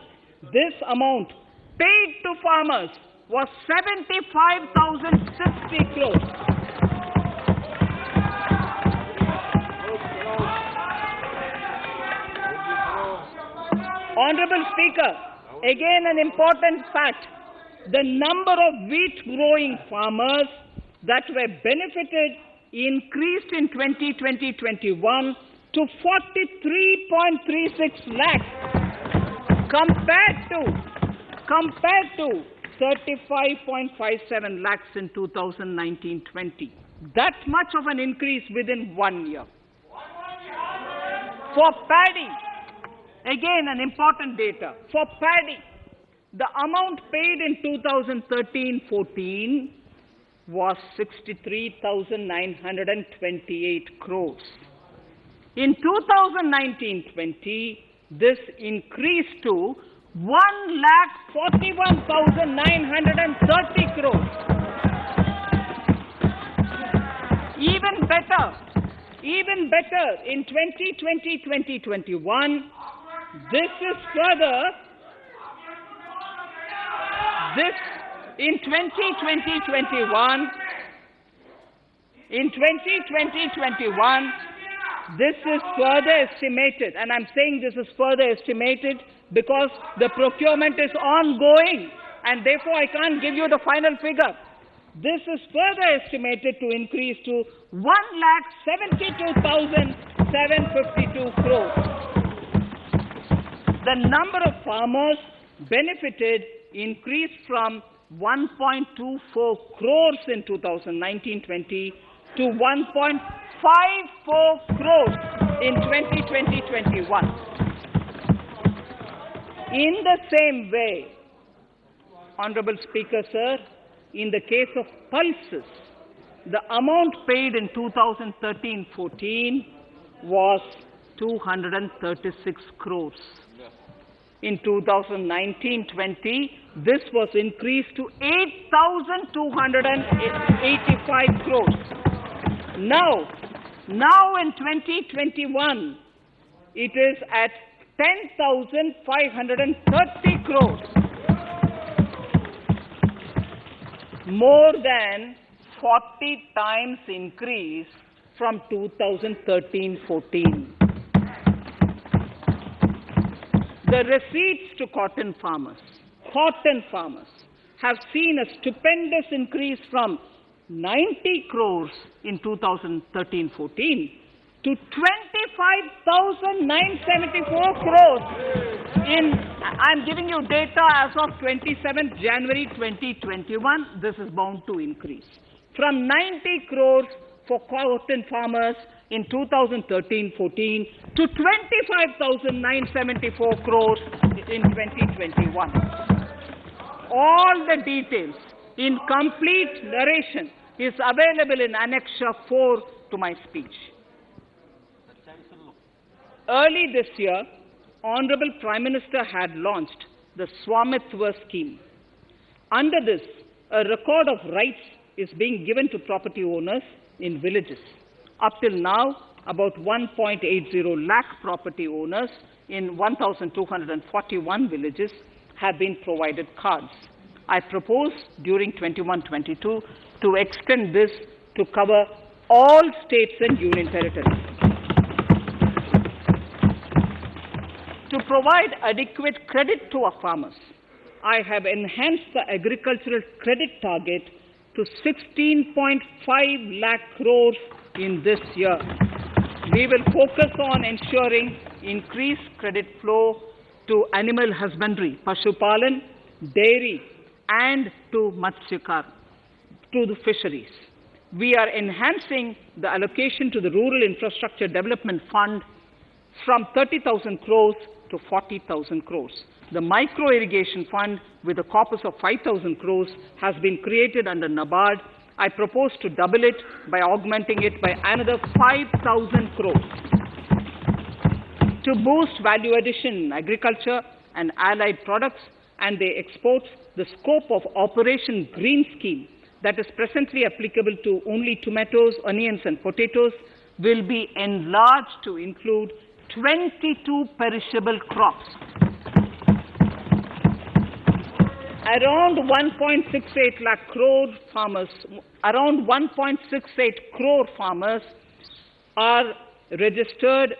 this amount paid to farmers was 75,060 crores. Honorable Speaker, again an important fact. The number of wheat growing farmers that were benefited increased in 2020-21 to 43.36 lakhs compared to 35.57 lakhs in 2019-20. That much of an increase within 1 year. For paddy, again an important data. For paddy, the amount paid in 2013-14 was 63,928 crores. In 2019-20, this increased to 1,41,930 crores. Even better, in 2020-2021, in 2020-21, this is further estimated, and I'm saying this is further estimated because the procurement is ongoing, and therefore I can't give you the final figure. This is further estimated to increase to 1,72,752 crores. The number of farmers benefited increased from 1.24 crores in 2019-20 to 1.54 crores in 2020-21. In the same way, Honorable Speaker, sir, in the case of pulses, the amount paid in 2013-14 was 236 crores. In 2019-20, this was increased to 8,285 crores. Now in 2021, it is at 10,530 crores. More than 40 times increase from 2013-14. The receipts to cotton farmers have seen a stupendous increase from 90 crores in 2013-14 to 25,974 crores I'm giving you data as of 27th January 2021. This is bound to increase. From 90 crores for cotton farmers in 2013-14 to 25,974 crores in 2021. All the details in complete narration is available in Annexure 4 to my speech. Early this year, Honorable Prime Minister had launched the Swamitva scheme. Under this, a record of rights is being given to property owners in villages. Up till now, about 1.80 lakh property owners in 1,241 villages have been provided cards. I propose during 21-22 to extend this to cover all states and union territories. To provide adequate credit to our farmers, I have enhanced the agricultural credit target to 16.5 lakh crores in this year. We will focus on ensuring increased credit flow to animal husbandry, Pashupalan, dairy, and to Matsyakar, to the fisheries. We are enhancing the allocation to the Rural Infrastructure Development Fund from 30,000 crores to 40,000 crores. The Micro Irrigation Fund, with a corpus of 5,000 crores, has been created under NABARD. I propose to double it by augmenting it by another 5,000 crores. To boost value addition in agriculture and allied products and their exports, the scope of Operation Green Scheme, that is presently applicable to only tomatoes, onions, and potatoes, will be enlarged to include 22 perishable crops. Around 1.68 lakh crore farmers, around 1.68 crore farmers are registered,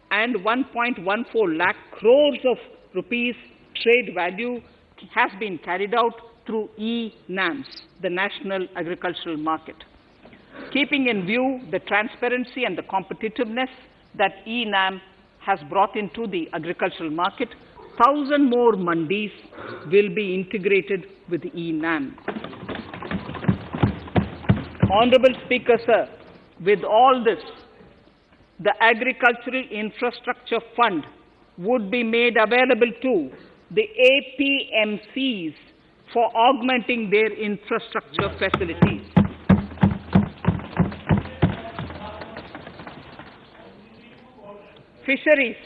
and 1.14 lakh crores of rupees trade value has been carried out through e-NAMs, the National Agricultural Market. Keeping in view the transparency and the competitiveness that e-NAM has brought into the agricultural market, 1,000 more mandis will be integrated with e-NAM. Honorable Speaker, sir, with all this, the Agricultural Infrastructure Fund would be made available to the APMCs for augmenting their infrastructure facilities. Fisheries.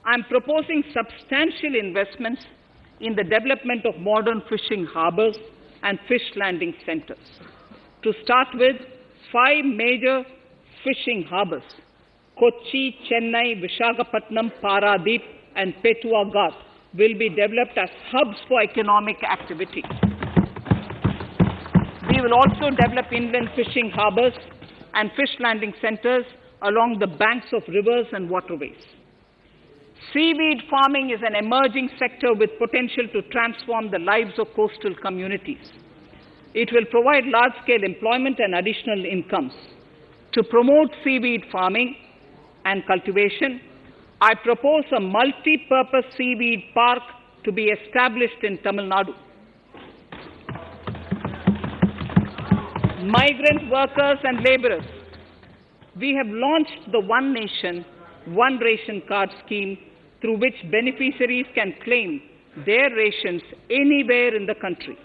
I am proposing substantial investments in the development of modern fishing harbors and fish landing centers. To start with, 5 major fishing harbors, Kochi, Chennai, Visakhapatnam, Paradip, and Petua Ghat, will be developed as hubs for economic activity. We will also develop inland fishing harbors and fish landing centers along the banks of rivers and waterways. Seaweed farming is an emerging sector with potential to transform the lives of coastal communities. It will provide large-scale employment and additional incomes. To promote seaweed farming and cultivation, I propose a multi-purpose seaweed park to be established in Tamil Nadu. Migrant workers and laborers. We have launched the One Nation, One Ration Card scheme, through which beneficiaries can claim their rations anywhere in the country.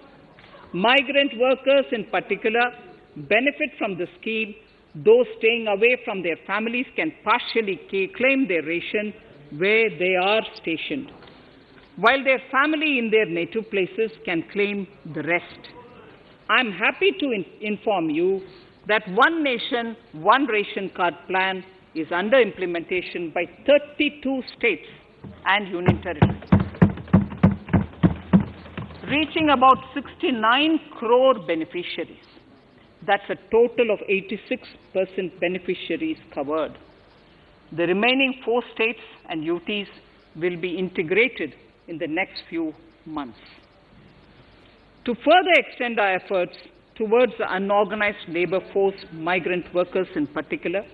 Migrant workers in particular benefit from the scheme. Those staying away from their families can partially claim their ration where they are stationed, while their family in their native places can claim the rest. I am happy to inform you that One Nation, One Ration Card plan is under implementation by 32 states and union territories, reaching about 69 crore beneficiaries. That's a total of 86% beneficiaries covered. The remaining 4 states and UTs will be integrated in the next few months. To further extend our efforts towards the unorganized labor force, migrant workers in particular,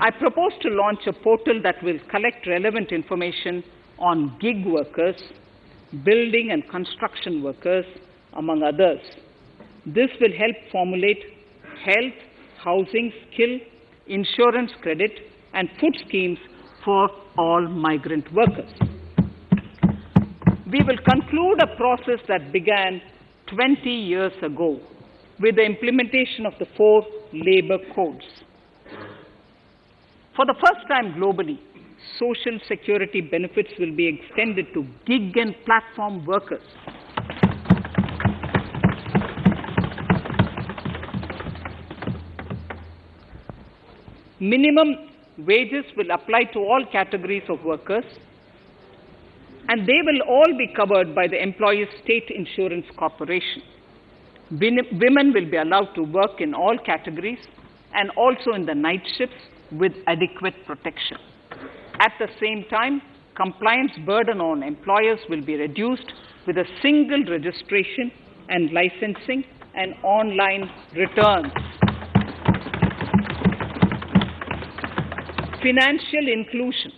I propose to launch a portal that will collect relevant information on gig workers, building and construction workers, among others. This will help formulate health, housing, skill, insurance credit, and food schemes for all migrant workers. We will conclude a process that began 20 years ago with the implementation of the 4 labor codes. For the first time globally, social security benefits will be extended to gig and platform workers. Minimum wages will apply to all categories of workers, and they will all be covered by the Employees State Insurance Corporation. Women will be allowed to work in all categories and also in the night shifts with adequate protection. At the same time, compliance burden on employers will be reduced with a single registration and licensing and online returns. Financial inclusion.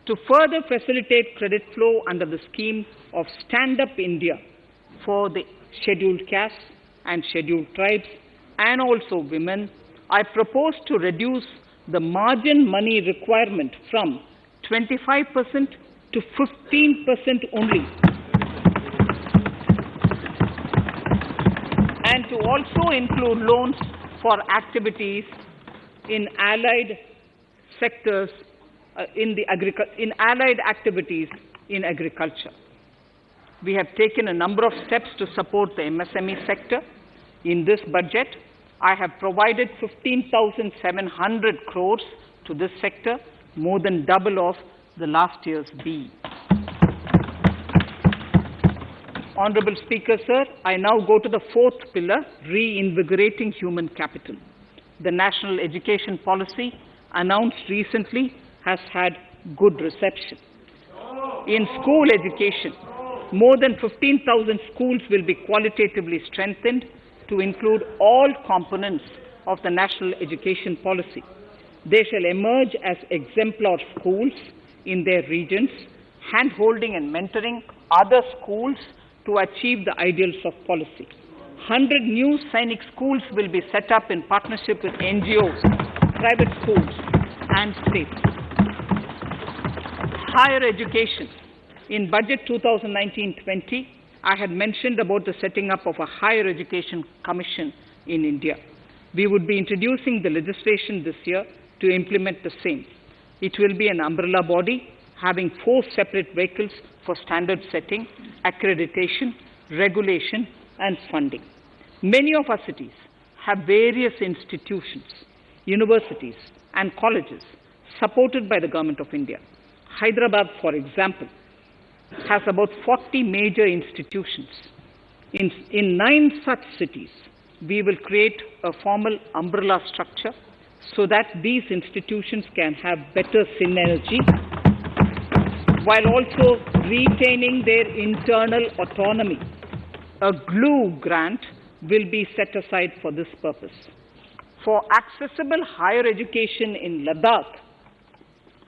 To further facilitate credit flow under the scheme of Stand Up India for the scheduled castes and scheduled tribes and also women, I propose to reduce the margin money requirement from 25% to 15% only, and to also include loans for activities in allied sectors in allied activities in agriculture. We have taken a number of steps to support the MSME sector. In this budget, I have provided 15,700 crores to this sector, more than double of the last year's B. Honorable Speaker, sir, I now go to the fourth pillar, reinvigorating human capital. The national education policy announced recently has had good reception. In school education, more than 15,000 schools will be qualitatively strengthened to include all components of the national education policy. They shall emerge as exemplar schools in their regions, hand-holding and mentoring other schools to achieve the ideals of policy. 100 new Sainik schools will be set up in partnership with NGOs, private schools, and states. Higher education. In Budget 2019-20, I had mentioned about the setting up of a higher education commission in India. We would be introducing the legislation this year to implement the same. It will be an umbrella body having 4 separate vehicles for standard setting, accreditation, regulation, and funding. Many of our cities have various institutions, universities, and colleges supported by the Government of India. Hyderabad, for example, has about 40 major institutions. In 9 such cities, we will create a formal umbrella structure so that these institutions can have better synergy while also retaining their internal autonomy. A glue grant will be set aside for this purpose. For accessible higher education in Ladakh,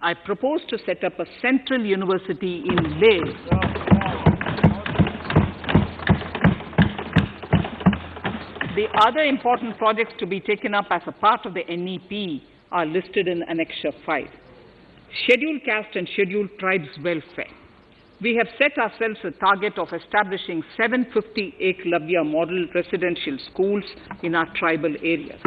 I propose to set up a central university in Leh. The other important projects to be taken up as a part of the NEP are listed in Annexure 5. Scheduled caste and scheduled tribes welfare. We have set ourselves a target of establishing 750 Eklavya model residential schools in our tribal areas.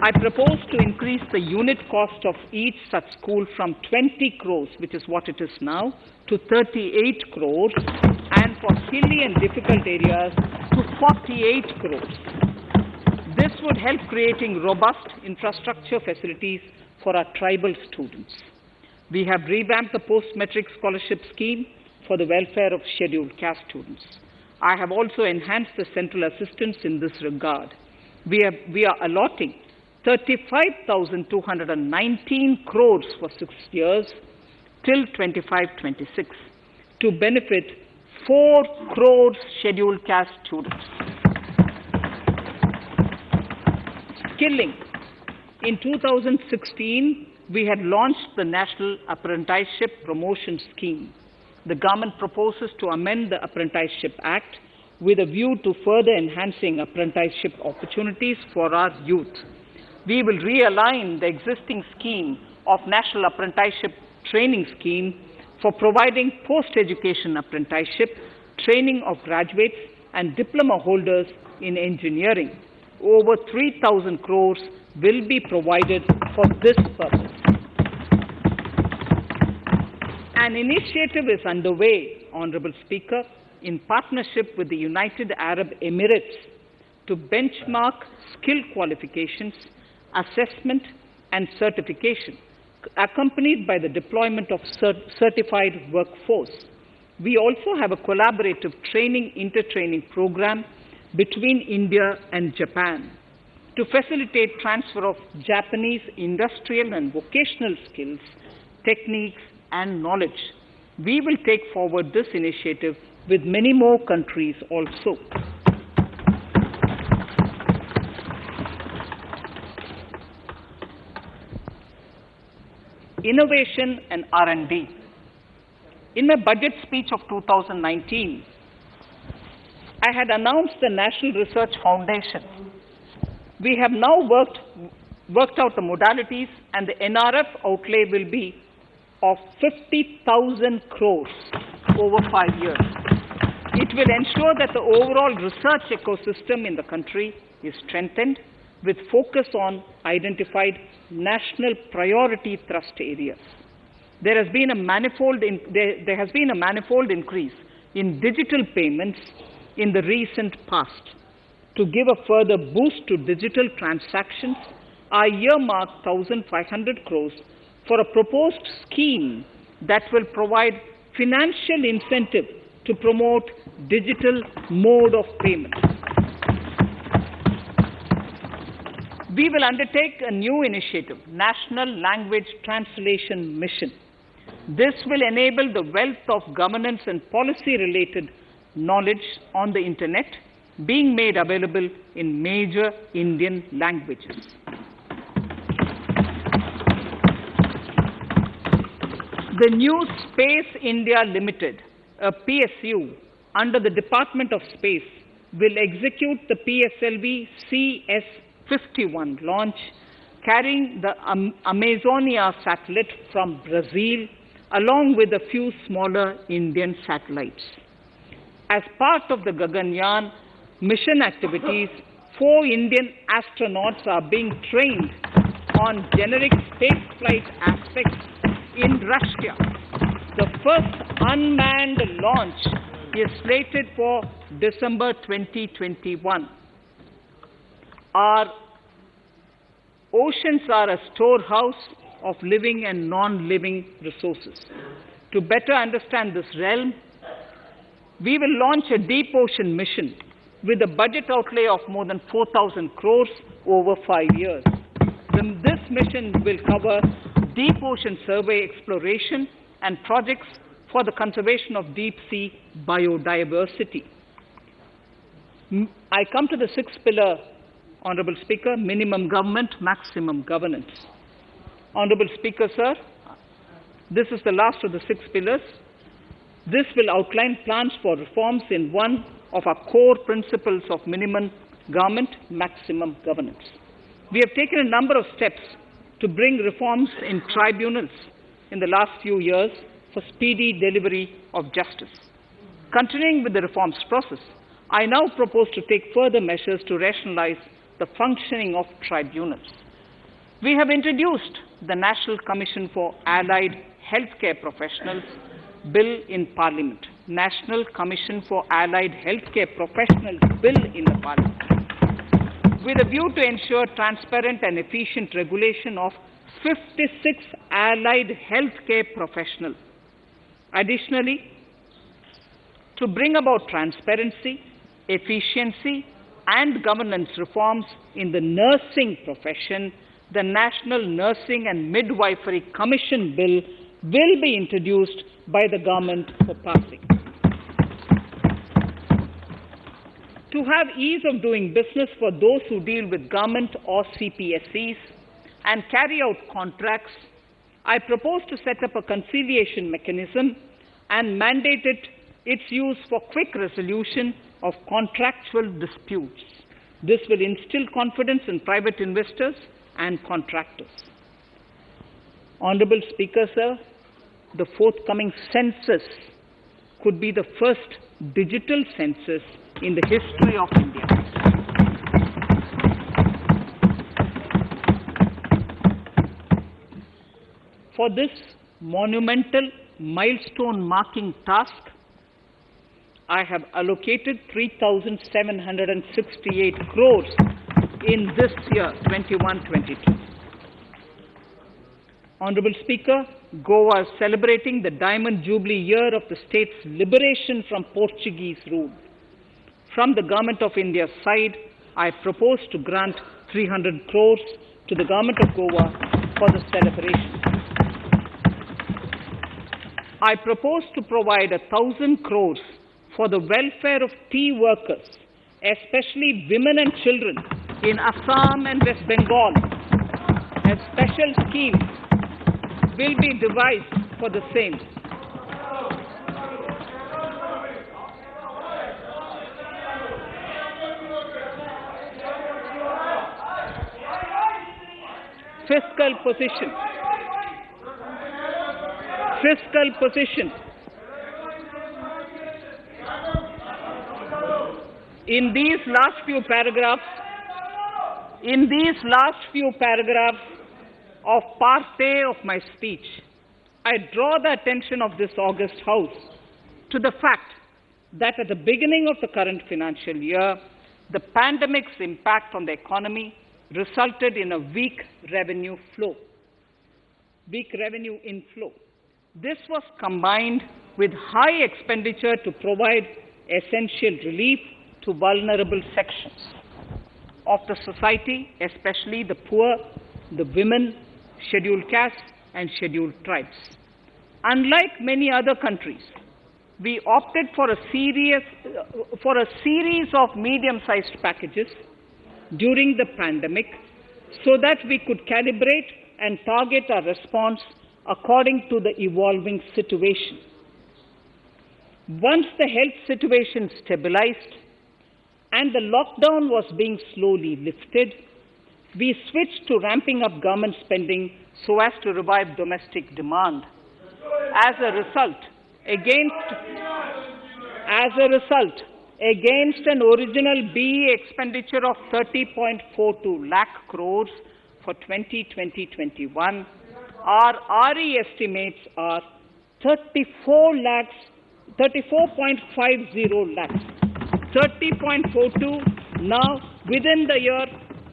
I propose to increase the unit cost of each such school from 20 crores, which is what it is now, to 38 crores, and for hilly and difficult areas to 48 crores. This would help creating robust infrastructure facilities for our tribal students. We have revamped the post-metric scholarship scheme for the welfare of scheduled caste students. I have also enhanced the central assistance in this regard. We are allotting 35,219 crores for 6 years till 25-26 to benefit 4 crores scheduled caste students. Skilling. In 2016, we had launched the National Apprenticeship Promotion Scheme. The government proposes to amend the Apprenticeship Act with a view to further enhancing apprenticeship opportunities for our youth. We will realign the existing scheme of National Apprenticeship Training Scheme for providing post-education apprenticeship, training of graduates and diploma holders in engineering. Over 3,000 crores will be provided for this purpose. An initiative is underway, Honorable Speaker, in partnership with the United Arab Emirates to benchmark skill qualifications, assessment and certification, accompanied by the deployment of certified workforce. We also have a collaborative training intertraining program between India and Japan to facilitate transfer of Japanese industrial and vocational skills, techniques and knowledge. We will take forward this initiative with many more countries also. Innovation and R&D. In my budget speech of 2019, I had announced the National Research Foundation. We have now worked out the modalities, and the NRF outlay will be of 50,000 crores over 5 years. It will ensure that the overall research ecosystem in the country is strengthened with focus on identified national priority thrust areas. There has been a manifold increase in digital payments in the recent past. To give a further boost to digital transactions, I earmarked 1,500 crores for a proposed scheme that will provide financial incentive to promote digital mode of payment. We will undertake a new initiative, National Language Translation Mission. This will enable the wealth of governance and policy-related knowledge on the Internet being made available in major Indian languages. The new Space India Limited, a PSU under the Department of Space, will execute the PSLV CS-51 launch, carrying the Amazonia satellite from Brazil, along with a few smaller Indian satellites. As part of the Gaganyaan mission activities, 4 Indian astronauts are being trained on generic spaceflight aspects in Russia. The first unmanned launch is slated for December 2021. Our oceans are a storehouse of living and non-living resources. To better understand this realm, we will launch a deep ocean mission with a budget outlay of more than 4,000 crores over 5 years. This mission will cover deep ocean survey exploration and projects for the conservation of deep sea biodiversity. I come to the 6th pillar, Honorable Speaker, minimum government, maximum governance. Honorable Speaker, sir, this is the last of the 6 pillars. This will outline plans for reforms in one of our core principles of minimum government, maximum governance. We have taken a number of steps to bring reforms in tribunals in the last few years for speedy delivery of justice. Continuing with the reforms process, I now propose to take further measures to rationalize the functioning of tribunals. We have introduced the National Commission for Allied Healthcare Professionals Bill in Parliament. National Commission for Allied Healthcare Professionals Bill in the Parliament, with a view to ensure transparent and efficient regulation of 56 allied healthcare professionals. Additionally, to bring about transparency, efficiency, and governance reforms in the nursing profession, the National Nursing and Midwifery Commission Bill will be introduced by the government for passing. To have ease of doing business for those who deal with government or CPSEs and carry out contracts, I propose to set up a conciliation mechanism and mandate its use for quick resolution of contractual disputes. This will instill confidence in private investors and contractors. Honorable Speaker, sir, the forthcoming census could be the first digital census in the history of India. For this monumental milestone-marking task, I have allocated 3,768 crores in this year, 21-22. Honorable Speaker, Goa is celebrating the Diamond Jubilee year of the state's liberation from Portuguese rule. From the Government of India's side, I propose to grant 300 crores to the Government of Goa for the celebration. I propose to provide 1,000 crores for the welfare of tea workers, especially women and children in Assam and West Bengal. A special scheme will be devised for the same. Fiscal position. In these last few paragraphs of part A of my speech, I draw the attention of this august House to the fact that at the beginning of the current financial year, the pandemic's impact on the economy resulted in a weak revenue inflow. This was combined with high expenditure to provide essential relief to vulnerable sections of the society, especially the poor, the women, scheduled castes, and scheduled tribes. Unlike many other countries, we opted for a series of medium-sized packages during the pandemic so that we could calibrate and target our response according to the evolving situation. Once the health situation stabilized and the lockdown was being slowly lifted, we switched to ramping up government spending so as to revive domestic demand. As a result, against an original BE expenditure of 30.42 lakh crores for 2020-21, our RE estimates are 34.50 lakhs. 30.42 now within the year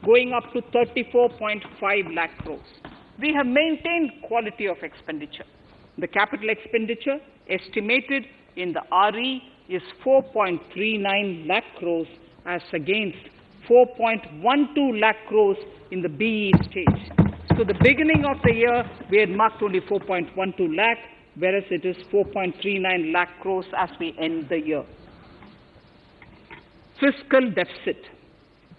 going up to 34.5 lakh crores. We have maintained quality of expenditure. The capital expenditure estimated in the RE is 4.39 lakh crores as against 4.12 lakh crores in the BE stage. So the beginning of the year we had marked only 4.12 lakh, whereas it is 4.39 lakh crores as we end the year. Fiscal deficit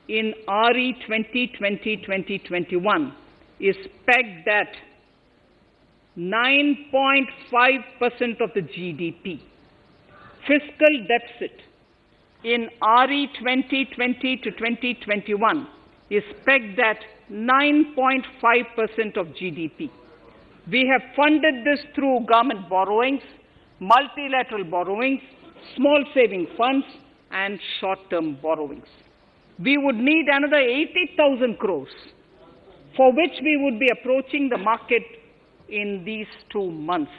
in RE 2020-2021 is pegged at 9.5% of the GDP. Fiscal deficit in RE 2020-2021 is pegged at 9.5% of GDP. We have funded this through government borrowings, multilateral borrowings, small saving funds, and short-term borrowings. We would need another 80,000 crores, for which we would be approaching the market in these 2 months.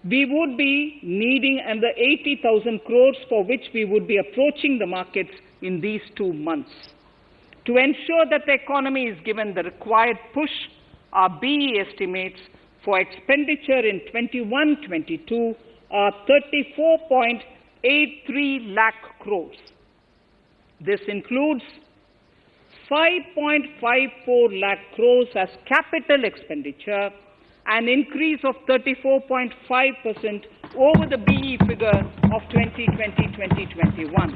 We would be needing another 80,000 crores, for which we would be approaching the markets in these 2 months. To ensure that the economy is given the required push, our BE estimates for expenditure in 21-22 are 34.83 lakh crores. This includes 5.54 lakh crores as capital expenditure, an increase of 34.5% over the BE figure of 2020-2021.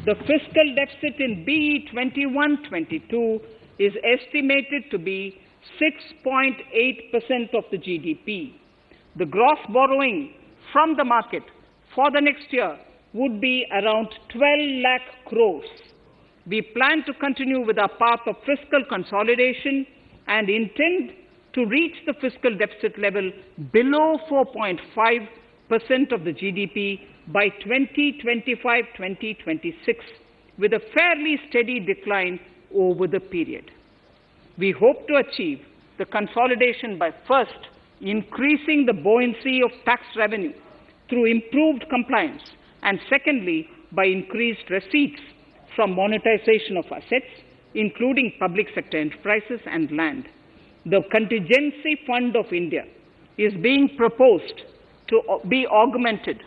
The fiscal deficit in BE 21-22 is estimated to be 6.8% of the GDP. The gross borrowing from the market for the next year would be around 12 lakh crores. We plan to continue with our path of fiscal consolidation and intend to reach the fiscal deficit level below 4.5% of the GDP by 2025-2026, with a fairly steady decline over the period. We hope to achieve the consolidation by first increasing the buoyancy of tax revenue through improved compliance, and secondly, by increased receipts from monetization of assets, including public sector enterprises and land. The Contingency Fund of India is being proposed to be augmented.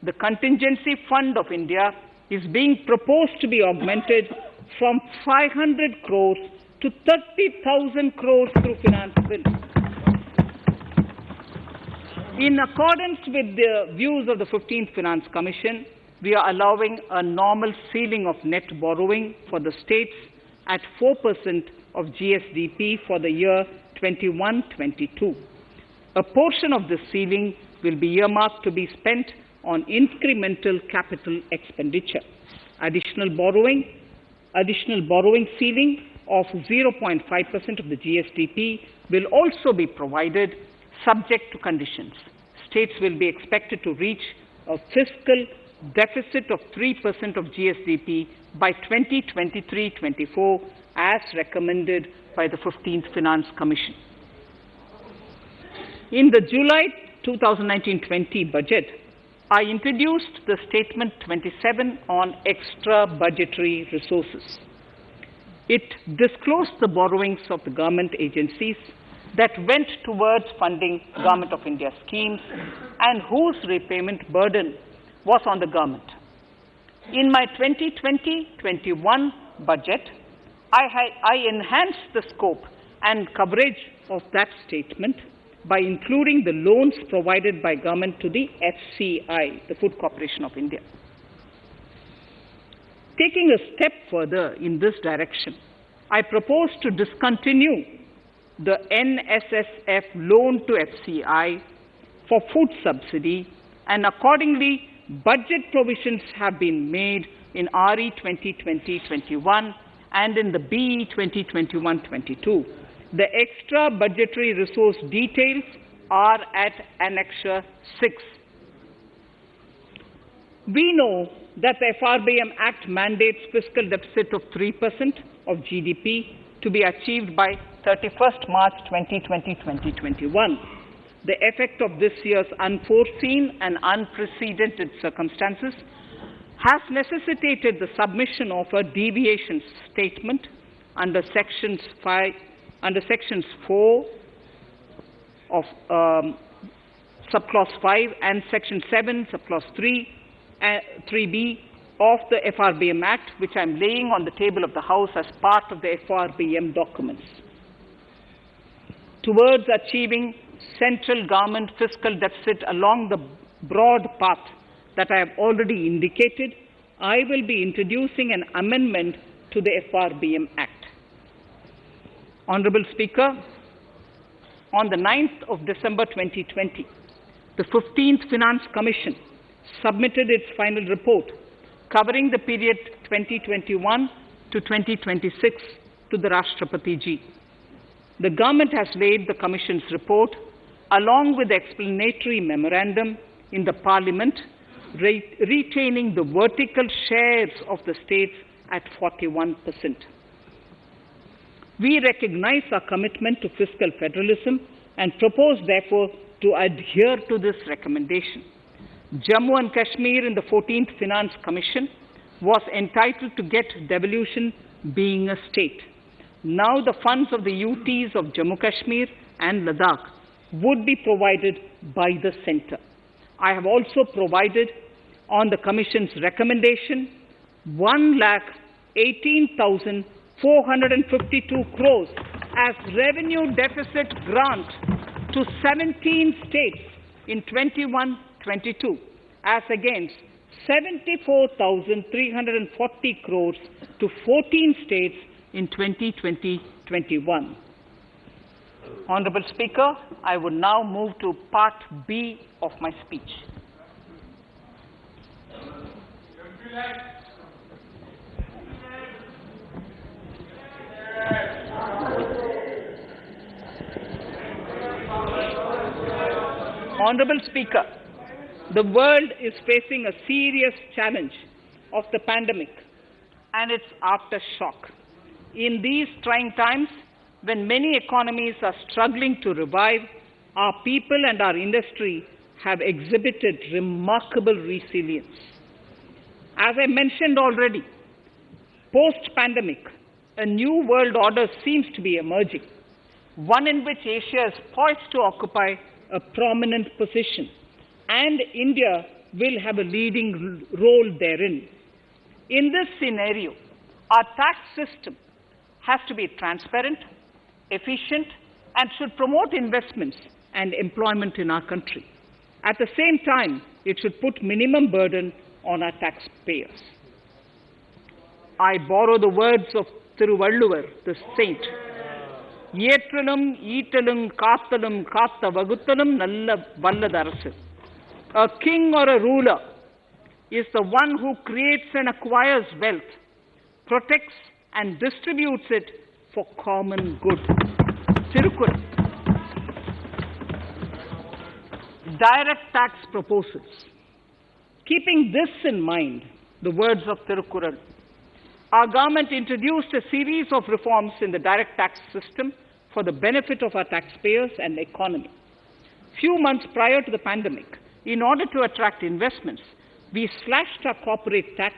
The Contingency Fund of India is being proposed to be augmented from 500 crores to 30,000 crores through finance bill. In accordance with the views of the 15th Finance Commission, we are allowing a normal ceiling of net borrowing for the states at 4% of GSDP for the year 21-22. A portion of this ceiling will be earmarked to be spent on incremental capital expenditure. Additional borrowing ceiling of 0.5% of the GSDP will also be provided, subject to conditions. States will be expected to reach a fiscal deficit of 3% of GSDP by 2023-24, as recommended by the 15th Finance Commission. In the July 2019-20 budget, I introduced the Statement 27 on extra budgetary resources. It disclosed the borrowings of the government agencies, that went towards funding Government of India schemes and whose repayment burden was on the government. In my 2020-21 budget, I enhanced the scope and coverage of that statement by including the loans provided by government to the FCI, the Food Corporation of India. Taking a step further in this direction, I propose to discontinue the NSSF loan to FCI for food subsidy, and accordingly, budget provisions have been made in RE 2020-21 and in the BE 2021-22. The extra budgetary resource details are at Annexure 6. We know that the Frbm Act mandates fiscal deficit of 3% of GDP to be achieved by 31st March 2020-2021. The effect of this year's unforeseen and unprecedented circumstances has necessitated the submission of a deviation statement under Sections 4 of Subclause 5 and Section 7, Subclause 3b of the Frbm Act, which I am laying on the table of the House as part of the Frbm documents. Towards achieving central government fiscal deficit along the broad path that I have already indicated, I will be introducing an amendment to the Frbm Act. Honourable Speaker, on the 9th of December 2020, the 15th Finance Commission submitted its final report covering the period 2021 to 2026 to the Rashtrapati Ji. The government has laid the Commission's report along with the explanatory memorandum in the Parliament, retaining the vertical shares of the states at 41%. We recognize our commitment to fiscal federalism and propose, therefore, to adhere to this recommendation. Jammu and Kashmir in the 14th Finance Commission was entitled to get devolution being a state. Now the funds of the UTs of Jammu Kashmir and Ladakh would be provided by the centre. I have also provided on the Commission's recommendation 1,18,452 crores as revenue deficit grant to 17 states in 21-22 as against 74,340 crores to 14 states in 2020-21. Honourable Speaker, I would now move to Part B of my speech. Honourable Speaker, the world is facing a serious challenge of the pandemic and its aftershock. In these trying times, when many economies are struggling to revive, our people and our industry have exhibited remarkable resilience. As I mentioned already, post-pandemic, a new world order seems to be emerging, one in which Asia is poised to occupy a prominent position, and India will have a leading role therein. In this scenario, our tax system has to be transparent, efficient, and should promote investments and employment in our country. At the same time, it should put minimum burden on our taxpayers. I borrow the words of Thiruvalluvar, the saint. Yetralum, Eatalum, Kathalum, Katha Vaguthalum, Nalla Valladarasu. A king or a ruler is the one who creates and acquires wealth, protects and distributes it for common good. Tirukkural. Direct tax proposals. Keeping this in mind, the words of Tirukkural, our government introduced a series of reforms in the direct tax system for the benefit of our taxpayers and the economy. Few months prior to the pandemic, in order to attract investments, we slashed our corporate tax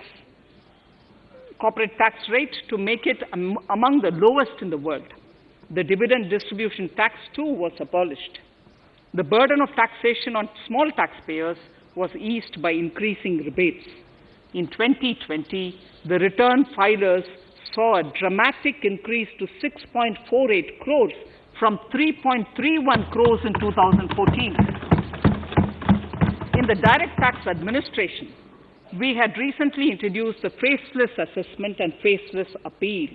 rate to make it among the lowest in the world. the dividend distribution tax too was abolished. The burden of taxation on small taxpayers was eased by increasing rebates. In 2020, the return filers saw a dramatic increase to 6.48 crores from 3.31 crores in 2014. In the direct tax administration, we had recently introduced the faceless assessment and faceless appeal.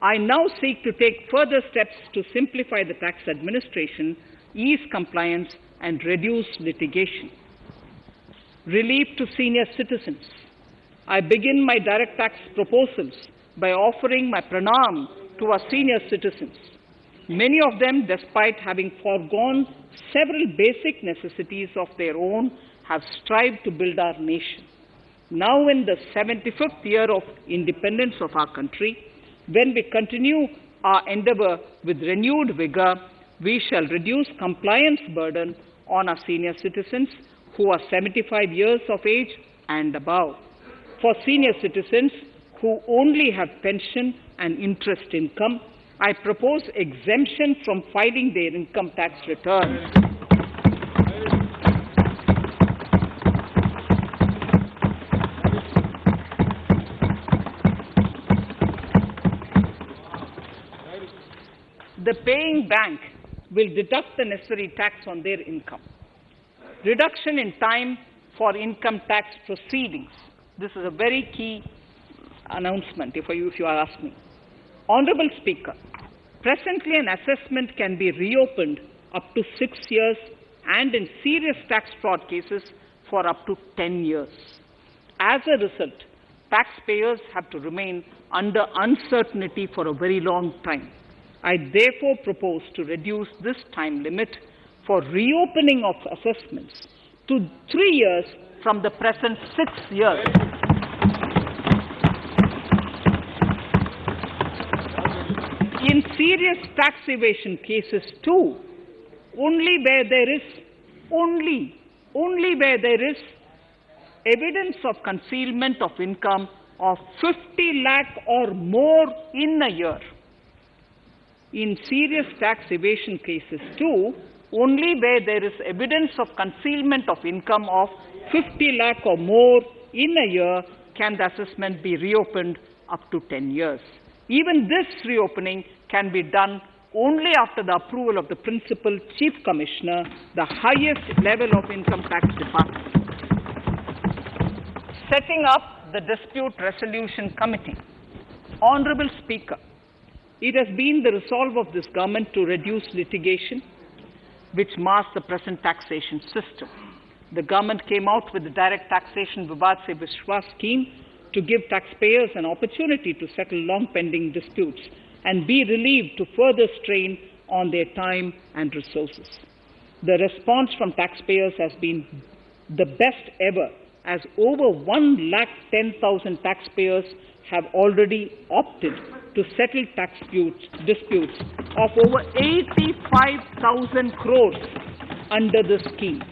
I now seek to take further steps to simplify the tax administration, ease compliance, and reduce litigation. Relief to senior citizens. I begin my direct tax proposals by offering my pranam to our senior citizens. Many of them, despite having foregone several basic necessities of their own, have strived to build our nation. Now, in the 75th year of independence of our country, when we continue our endeavor with renewed vigor, we shall reduce compliance burden on our senior citizens who are 75 years of age and above. For senior citizens who only have pension and interest income, I propose exemption from filing their income tax returns. The paying bank will deduct the necessary tax on their income. Reduction in time for income tax proceedings. This is a very key announcement, if you are asking me. Honourable Speaker, presently an assessment can be reopened up to 6 years and in serious tax fraud cases for up to 10 years. As a result, taxpayers have to remain under uncertainty for a very long time. I therefore propose to reduce this time limit for reopening of assessments to 3 years from the present 6 years. In serious tax evasion cases too, only where there is evidence of concealment of income of 50 lakh or more in a year. In serious tax evasion cases too, only where there is evidence of concealment of income of 50 lakh or more in a year can the assessment be reopened up to 10 years. Even this reopening can be done only after the approval of the Principal Chief Commissioner, the highest level of Income Tax Department. Setting up the Dispute Resolution Committee. Honourable Speaker, it has been the resolve of this government to reduce litigation, which mars the present taxation system. The government came out with the Direct Taxation Vivad Se Vishwas scheme to give taxpayers an opportunity to settle long-pending disputes and be relieved to further strain on their time and resources. The response from taxpayers has been the best ever, as over 110,000 taxpayers have already opted to settle tax disputes of over 85,000 crores under the scheme.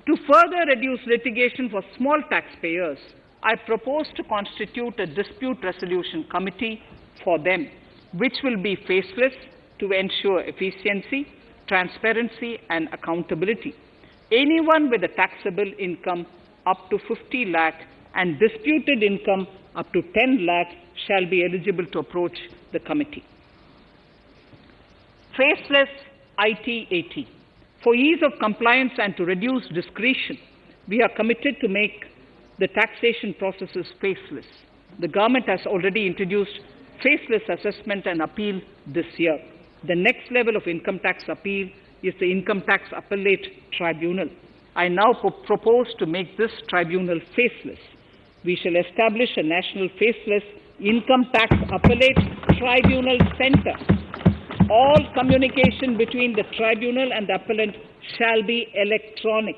To further reduce litigation for small taxpayers, I propose to constitute a dispute resolution committee for them, which will be faceless to ensure efficiency, transparency, and accountability. Anyone with a taxable income up to 50 lakh and disputed income up to 10 lakh shall be eligible to approach the committee. Faceless IT-AT. For ease of compliance and to reduce discretion, we are committed to make the taxation processes faceless. The government has already introduced faceless assessment and appeal this year. The next level of income tax appeal is the Income Tax Appellate Tribunal. I now propose to make this tribunal faceless. We shall establish a national faceless Income Tax Appellate Tribunal Center. All communication between the tribunal and the appellant shall be electronic.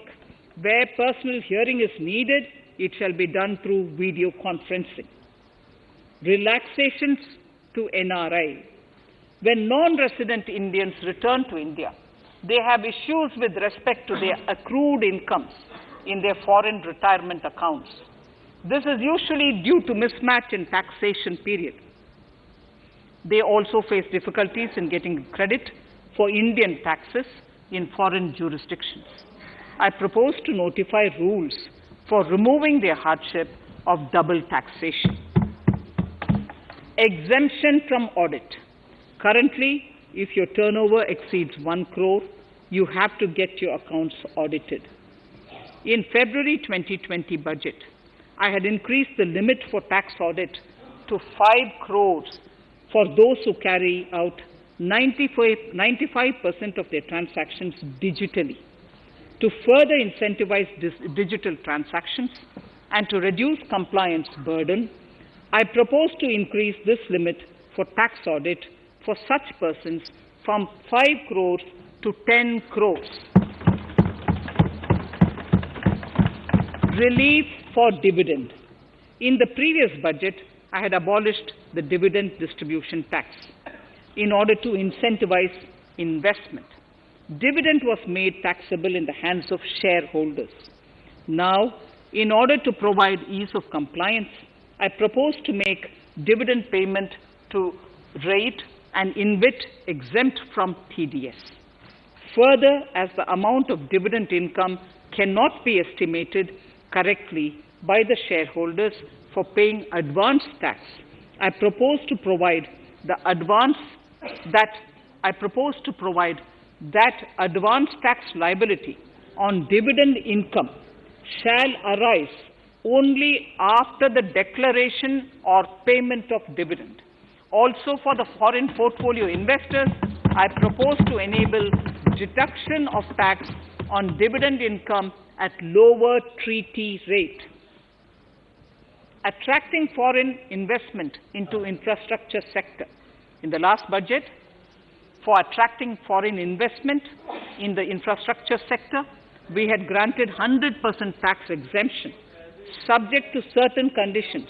Where personal hearing is needed, it shall be done through video conferencing. Relaxations to NRI. When non-resident Indians return to India, they have issues with respect to their accrued incomes in their foreign retirement accounts. This is usually due to mismatch in taxation period. They also face difficulties in getting credit for Indian taxes in foreign jurisdictions. I propose to notify rules for removing their hardship of double taxation. Exemption from audit. Currently, if your turnover exceeds 1 crore, you have to get your accounts audited. In February 2020 budget, I had increased the limit for tax audit to 5 crores for those who carry out 95% of their transactions digitally. To further incentivize digital transactions and to reduce compliance burden, I propose to increase this limit for tax audit for such persons from 5 crores to 10 crores. Relief for dividend. In the previous budget, I had abolished the dividend distribution tax in order to incentivize investment. Dividend was made taxable in the hands of shareholders. Now, in order to provide ease of compliance, I propose to make dividend payment to rate and InvIT exempt from TDS. Further, as the amount of dividend income cannot be estimated correctly by the shareholders for paying advance tax, I propose to provide that advance tax liability on dividend income shall arise only after the declaration or payment of dividend. Also, for the foreign portfolio investors, I propose to enable deduction of tax on dividend income at lower treaty rate. Attracting foreign investment into infrastructure sector. In the last budget, for attracting foreign investment in the infrastructure sector, we had granted 100% tax exemption, subject to certain conditions,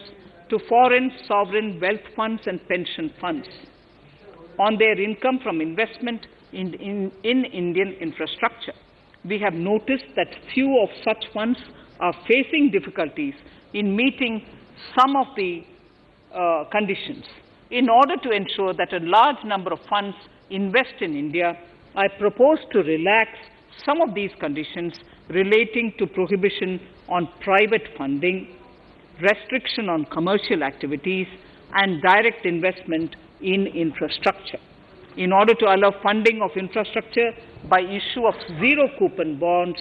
to foreign sovereign wealth funds and pension funds on their income from investment in Indian infrastructure. We have noticed that few of such funds are facing difficulties in meeting some of the conditions. In order to ensure that a large number of funds invest in India, I propose to relax some of these conditions relating to prohibition on private funding, restriction on commercial activities, and direct investment in infrastructure. In order to allow funding of infrastructure by issue of zero-coupon bonds,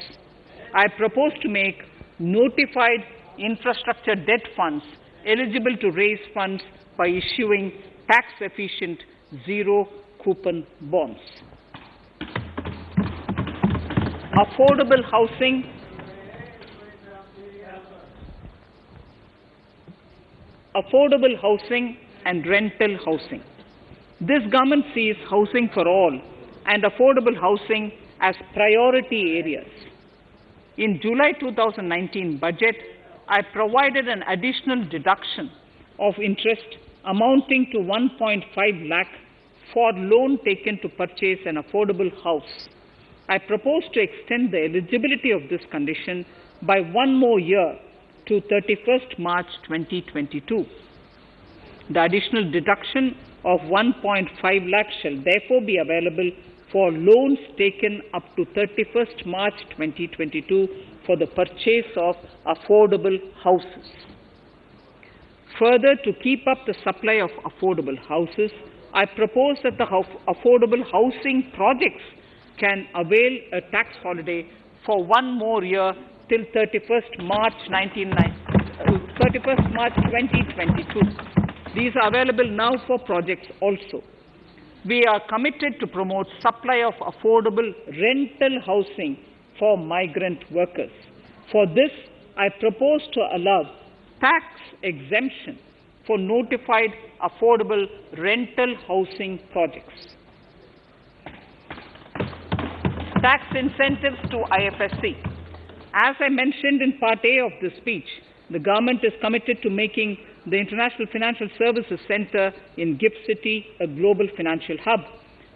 I propose to make notified infrastructure debt funds eligible to raise funds by issuing tax-efficient zero-coupon bonds. Affordable housing. Affordable housing and rental housing. This government sees housing for all and affordable housing as priority areas. In July 2019 budget, I provided an additional deduction of interest amounting to 1.5 lakh for loan taken to purchase an affordable house. I propose to extend the eligibility of this condition by 1 more year to 31st March 2022. The additional deduction of 1.5 lakh shall therefore be available for loans taken up to 31st March 2022 for the purchase of affordable houses. Further, to keep up the supply of affordable houses, I propose that the affordable housing projects can avail a tax holiday for 1 more year till 31st March 2022. These are available now for projects also. We are committed to promote supply of affordable rental housing for migrant workers. For this, I propose to allow tax exemption for notified affordable rental housing projects. Tax incentives to IFSC. As I mentioned in Part A of this speech, the government is committed to making the International Financial Services Center in GIFT City a global financial hub.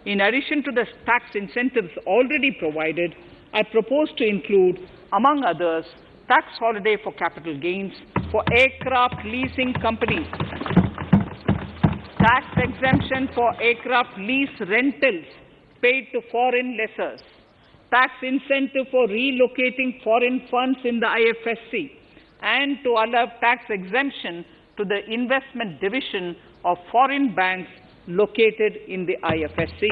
In addition to the tax incentives already provided, I propose to include, among others, tax holiday for capital gains for aircraft leasing companies tax exemption for aircraft lease rentals paid to foreign lessors, tax incentive for relocating foreign funds in the IFSC, and to allow tax exemption to the investment division of foreign banks located in the IFSC.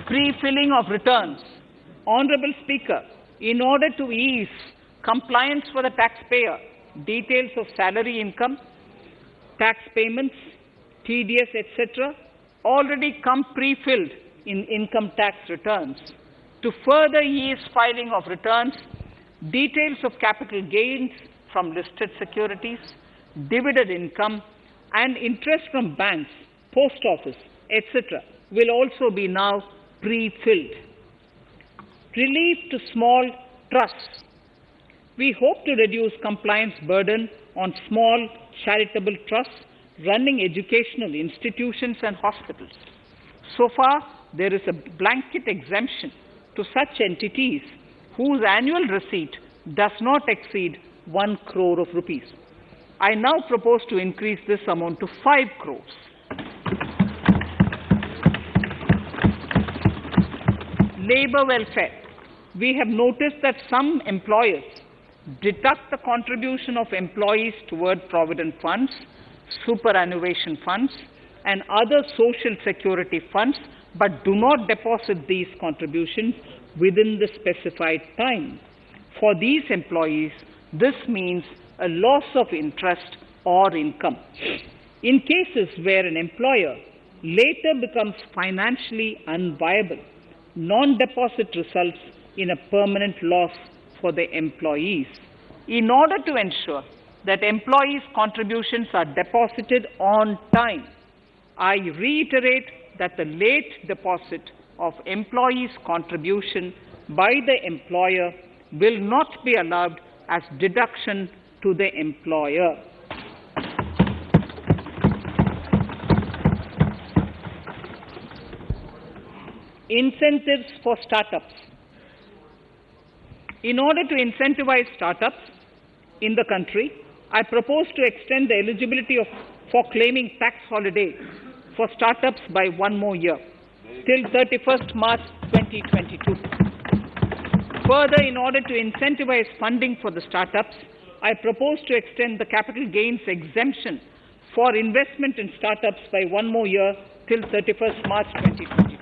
Pre-filling of returns. Honorable Speaker, in order to ease compliance for the taxpayer, details of salary income, tax payments, TDS, etc., already come pre-filled in income tax returns. To further ease filing of returns, details of capital gains from listed securities, dividend income, and interest from banks, post office, etc., will also be now pre-filled. Relief to small trusts. We hope to reduce compliance burden on small charitable trusts running educational institutions and hospitals. So far, there is a blanket exemption to such entities whose annual receipt does not exceed 1 crore of rupees. I now propose to increase this amount to 5 crores. Labour welfare. We have noticed that some employers deduct the contribution of employees toward provident funds, superannuation funds, and other social security funds, but do not deposit these contributions within the specified time. For these employees, this means a loss of interest or income. In cases where an employer later becomes financially unviable, non-deposit results in a permanent loss for the employees. In order to ensure that employees' contributions are deposited on time, I reiterate that the late deposit of employees' contribution by the employer will not be allowed as deduction to the employer. Incentives for startups. In order to incentivize startups in the country, I propose to extend the eligibility for claiming tax holiday for startups by 1 more year, till 31st March 2022. Further, in order to incentivize funding for the startups, I propose to extend the capital gains exemption for investment in startups by 1 more year, till 31st March 2022.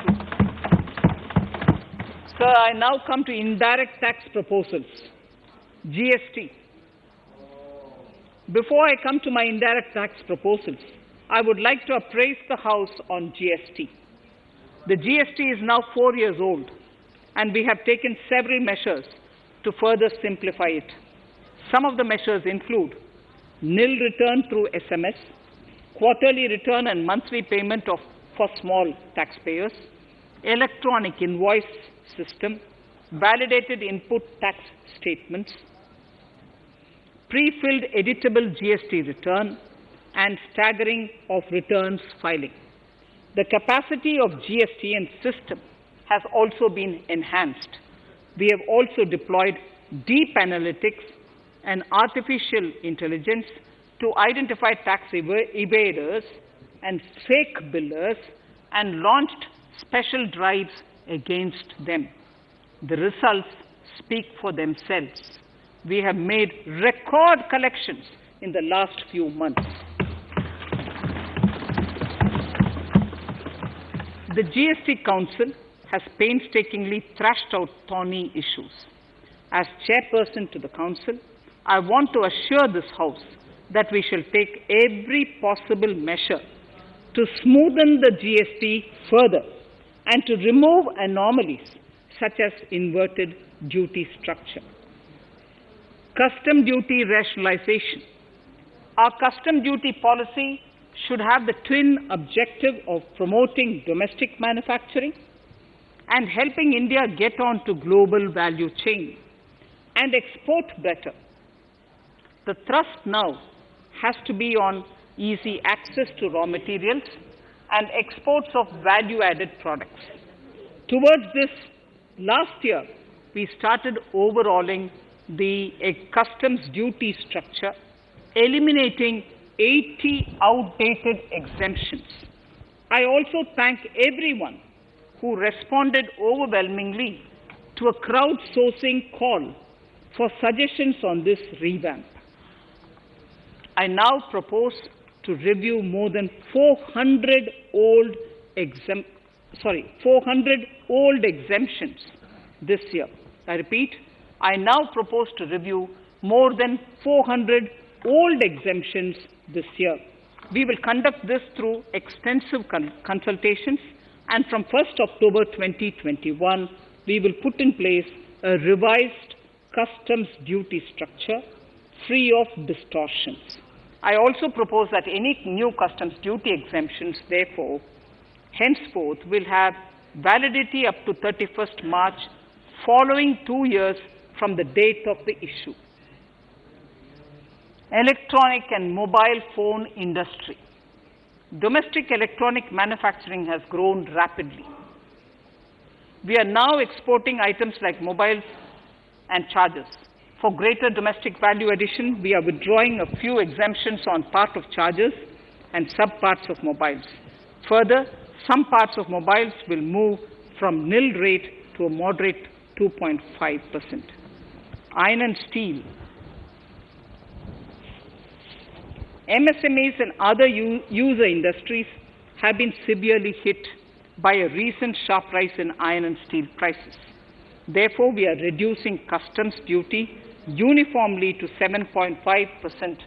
Sir, I now come to indirect tax proposals. GST. Before I come to my indirect tax proposals, I would like to appraise the House on GST. The GST is now 4 years old, and we have taken several measures to further simplify it. Some of the measures include nil return through SMS, quarterly return and monthly payment for small taxpayers, electronic invoice system, validated input tax statements, pre-filled editable GST return, and staggering of returns filing. The capacity of GST and system has also been enhanced. We have also deployed deep analytics and artificial intelligence to identify tax evaders and fake billers and launched special drives against them. The results speak for themselves. We have made record collections in the last few months. The GST Council has painstakingly thrashed out thorny issues. As chairperson to the Council, I want to assure this House that we shall take every possible measure to smoothen the GST further and to remove anomalies such as inverted duty structure. Custom duty rationalization. Our custom duty policy should have the twin objective of promoting domestic manufacturing and helping India get on to global value chain and export better. The thrust now has to be on easy access to raw materials and exports of value-added products. Towards this, last year, we started overhauling the customs duty structure, eliminating 80 outdated exemptions. I also thank everyone who responded overwhelmingly to a crowdsourcing call for suggestions on this revamp. I now propose to review more than 400 old exemptions this year. I repeat, I now propose to review more than 400 old exemptions this year. We will conduct this through extensive consultations, and from 1st October 2021, we will put in place a revised customs duty structure free of distortions. I also propose that any new customs duty exemptions, therefore, henceforth will have validity up to 31st March, following 2 years from the date of the issue. Electronic and mobile phone industry. Domestic electronic manufacturing has grown rapidly. We are now exporting items like mobiles and chargers. For greater domestic value addition, we are withdrawing a few exemptions on part of chargers and sub-parts of mobiles. Further, some parts of mobiles will move from nil rate to a moderate 2.5%. Iron and steel. MSMEs and other user industries have been severely hit by a recent sharp rise in iron and steel prices. Therefore, we are reducing customs duty uniformly to 7.5%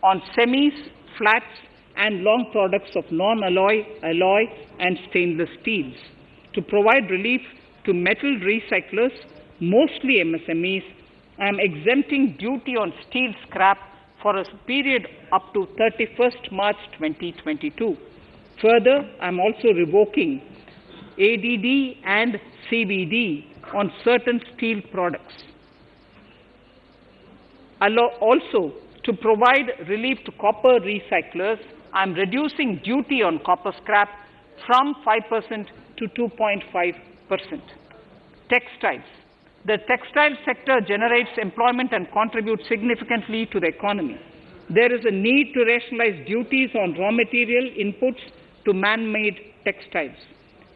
on semis, flats, and long products of non-alloy, alloy, and stainless steels. To provide relief to metal recyclers, mostly MSMEs, I am exempting duty on steel scrap for a period up to 31st March 2022. Further, I am also revoking ADD and CVD on certain steel products. Also, to provide relief to copper recyclers, I am reducing duty on copper scrap from 5% to 2.5%. Textiles. The textile sector generates employment and contributes significantly to the economy. There is a need to rationalize duties on raw material inputs to man-made textiles.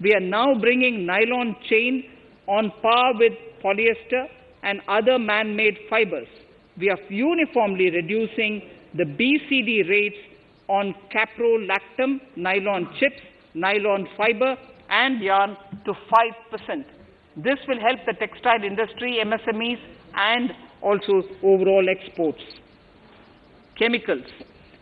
We are now bringing nylon chain on par with polyester and other man-made fibers. We are uniformly reducing the BCD rates on caprolactam, nylon chips, nylon fiber, and yarn to 5%. This will help the textile industry, MSMEs, and also overall exports. Chemicals.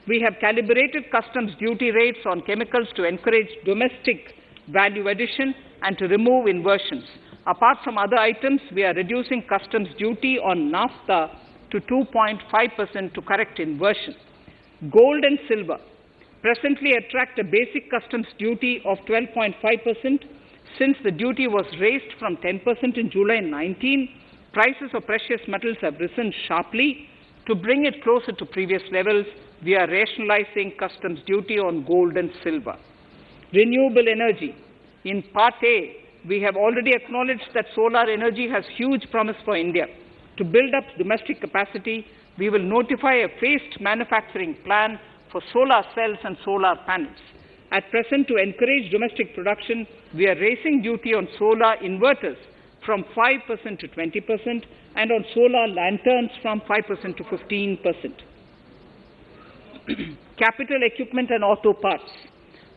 We have calibrated customs duty rates on chemicals to encourage domestic value addition and to remove inversions. Apart from other items, we are reducing customs duty on naphtha to 2.5% to correct inversion. Gold and silver presently attract a basic customs duty of 12.5%. Since the duty was raised from 10% in July 19, prices of precious metals have risen sharply. To bring it closer to previous levels, we are rationalizing customs duty on gold and silver. Renewable energy. In Part A, we have already acknowledged that solar energy has huge promise for India. To build up domestic capacity, we will notify a phased manufacturing plan for solar cells and solar panels. At present, to encourage domestic production, we are raising duty on solar inverters from 5% to 20% and on solar lanterns from 5% to 15%. Capital equipment and auto parts.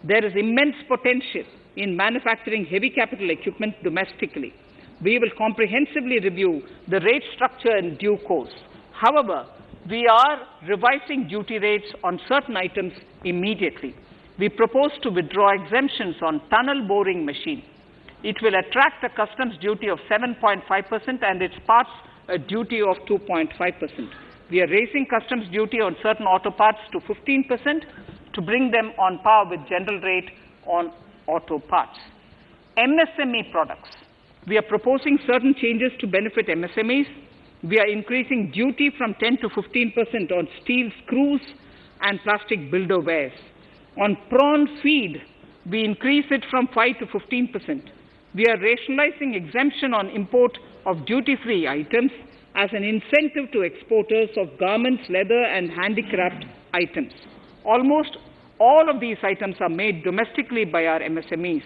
There is immense potential in manufacturing heavy capital equipment domestically. We will comprehensively review the rate structure in due course. However, we are revising duty rates on certain items immediately. We propose to withdraw exemptions on tunnel boring machine. It will attract a customs duty of 7.5% and its parts a duty of 2.5%. We are raising customs duty on certain auto parts to 15% to bring them on par with general rate on auto parts. MSME products. We are proposing certain changes to benefit MSMEs. We are increasing duty from 10 to 15% on steel screws and plastic builder wares. On prawn feed, we increase it from 5 to 15%. We are rationalizing exemption on import of duty-free items as an incentive to exporters of garments, leather, and handicraft items. Almost all of these items are made domestically by our MSMEs.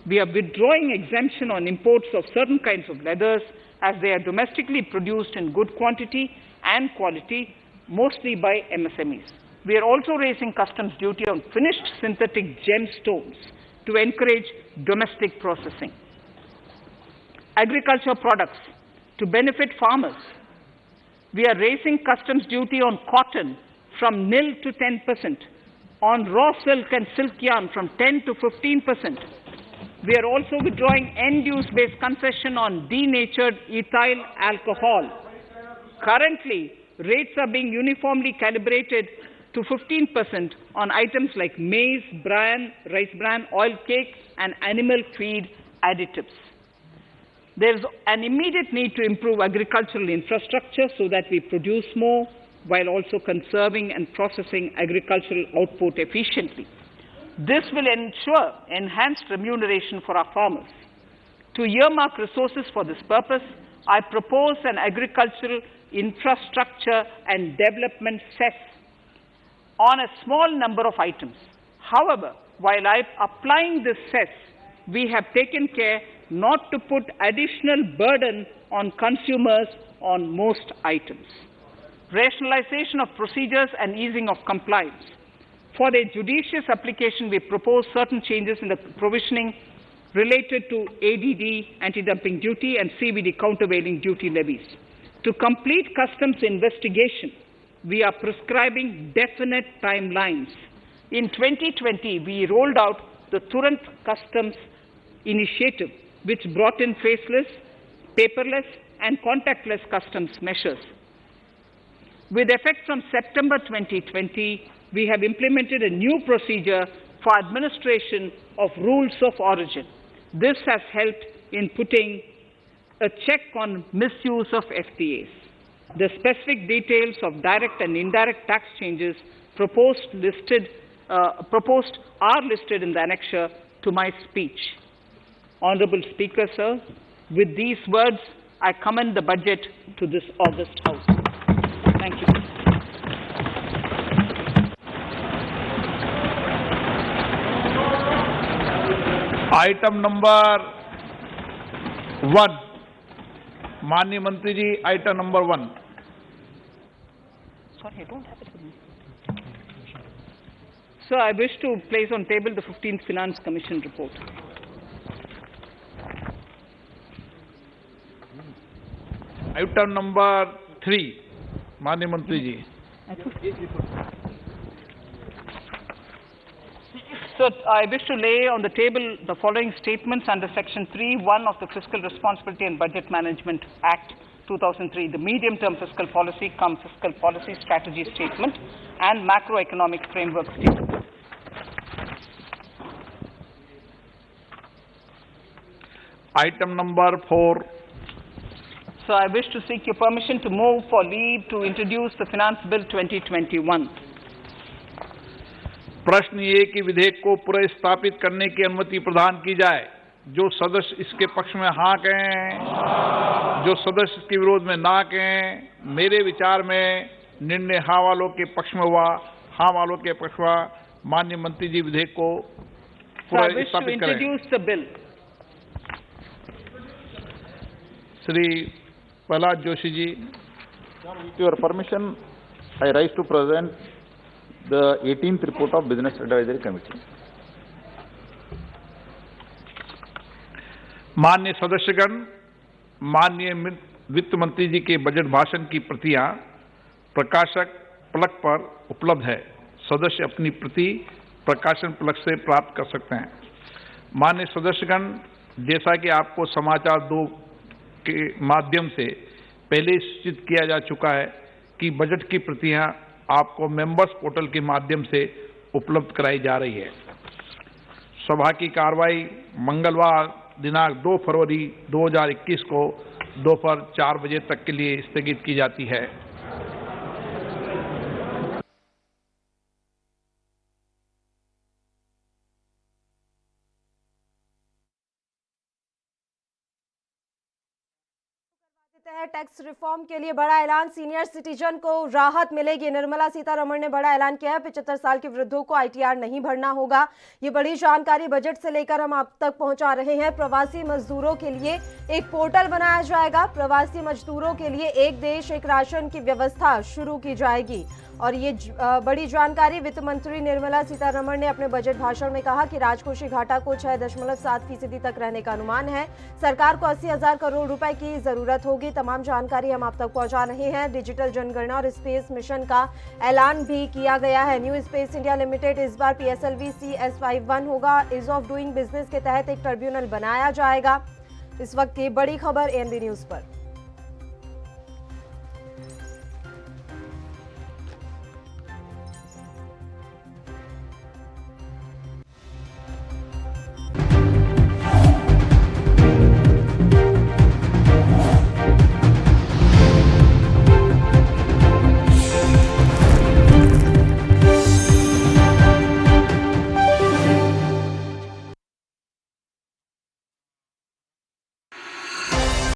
We are withdrawing exemption on imports of certain kinds of leathers as they are domestically produced in good quantity and quality, mostly by MSMEs. We are also raising customs duty on finished synthetic gemstones to encourage domestic processing. Agriculture products to benefit farmers. We are raising customs duty on cotton from nil to 10%, on raw silk and silk yarn from 10 to 15%. We are also withdrawing end-use-based concession on denatured ethyl alcohol. Currently, rates are being uniformly calibrated to 15% on items like maize, bran, rice bran, oil cake, and animal feed additives. There is an immediate need to improve agricultural infrastructure so that we produce more while also conserving and processing agricultural output efficiently. This will ensure enhanced remuneration for our farmers. To earmark resources for this purpose, I propose an agricultural infrastructure and development cess on a small number of items. However, while applying this cess, we have taken care not to put additional burden on consumers on most items. Rationalization of procedures and easing of compliance. For their judicious application, we propose certain changes in the provisioning related to ADD, anti-dumping duty, and CVD, countervailing duty levies. To complete customs investigation, we are prescribing definite timelines. In 2020, we rolled out the Turant Customs Initiative, which brought in faceless, paperless, and contactless customs measures. With effect from September 2020, we have implemented a new procedure for administration of rules of origin. This has helped in putting a check on misuse of FTAs. The specific details of direct and indirect tax changes proposed are listed in the annexure to my speech. Honorable Speaker, sir, with these words, I commend the budget to this august House. Thank you. Item number 1, माननीय मंत्री जी, item number 1। Sorry, I don't have it with me. Sir, I wish to place on table the 15th Finance Commission report. Item number 3, माननीय मंत्री जी। So, I wish to lay on the table the following statements under Section 3(1) of the Fiscal Responsibility and Budget Management Act 2003, the medium-term fiscal policy cum fiscal policy strategy statement and macroeconomic framework statement. Item number 4. So, I wish to seek your permission to move for leave to introduce the Finance Bill 2021. प्रश्न ये कि विधेयक को पुनर्स्थापित करने की अनुमति प्रदान की जाए। जो सदस्य इसके पक्ष में हाँ कहें, जो सदस्य इसके विरोध में ना कहें। मेरे विचार में निर्णय हाँ वालों के पक्ष में हुआ, हाँ वालों के पक्ष हुआ। माननीय मंत्री जी विधेयक को पुनर्स्थापित करें। Shri Prahlad Joshi ji. With your permission, I rise to present the 18th report of Business Advisory Committee. माननीय सदस्यगण, माननीय वित्त मंत्री जी के बजट भाषण की प्रतियां प्रकाशक फलक पर उपलब्ध है। सदस्य अपनी प्रति प्रकाशन फलक से प्राप्त कर सकते हैं। माननीय सदस्यगण, जैसा कि आपको समाचार 2 के माध्यम से पहले सूचित किया जा चुका है कि बजट की प्रतियां आपको मेंबर्स पोर्टल के माध्यम से उपलब्ध कराई जा रही है। सभा की कार्रवाई मंगलवार दिनांक 2 फरवरी 2021 को दोपहर 4 बजे तक के लिए स्थगित की जाती है। टैक्स रिफॉर्म के लिए बड़ा ऐलान, सीनियर सिटीजन को राहत मिलेगी। निर्मला सीतारमण ने बड़ा ऐलान किया है, 75 साल के वृद्धों को ITR नहीं भरना होगा। ये बड़ी जानकारी बजट से लेकर हम आप तक पहुंचा रहे हैं। प्रवासी मजदूरों के लिए एक पोर्टल बनाया जाएगा। प्रवासी मजदूरों के लिए एक देश एक राशन की व्यवस्था शुरू की जाएगी। और ये बड़ी जानकारी वित्त मंत्री निर्मला सीतारमण ने अपने बजट भाषण में कहा कि राजकोषीय घाटा को 6.7% तक रहने का अनुमान है। सरकार को 80,000 करोड़ रुपए की जरूरत होगी। तमाम जानकारी हम आप तक पहुंचा रहे हैं। डिजिटल जनगणना और स्पेस मिशन का ऐलान भी किया गया है। न्यू स्पेस इंडिया लिमिटेड इस बार PSLV CS51 होगा। इज ऑफ डूइंग बिजनेस के तहत एक ट्रिब्यूनल बनाया जाएगा। इस वक्त की बड़ी खबर ANB न्यूज पर।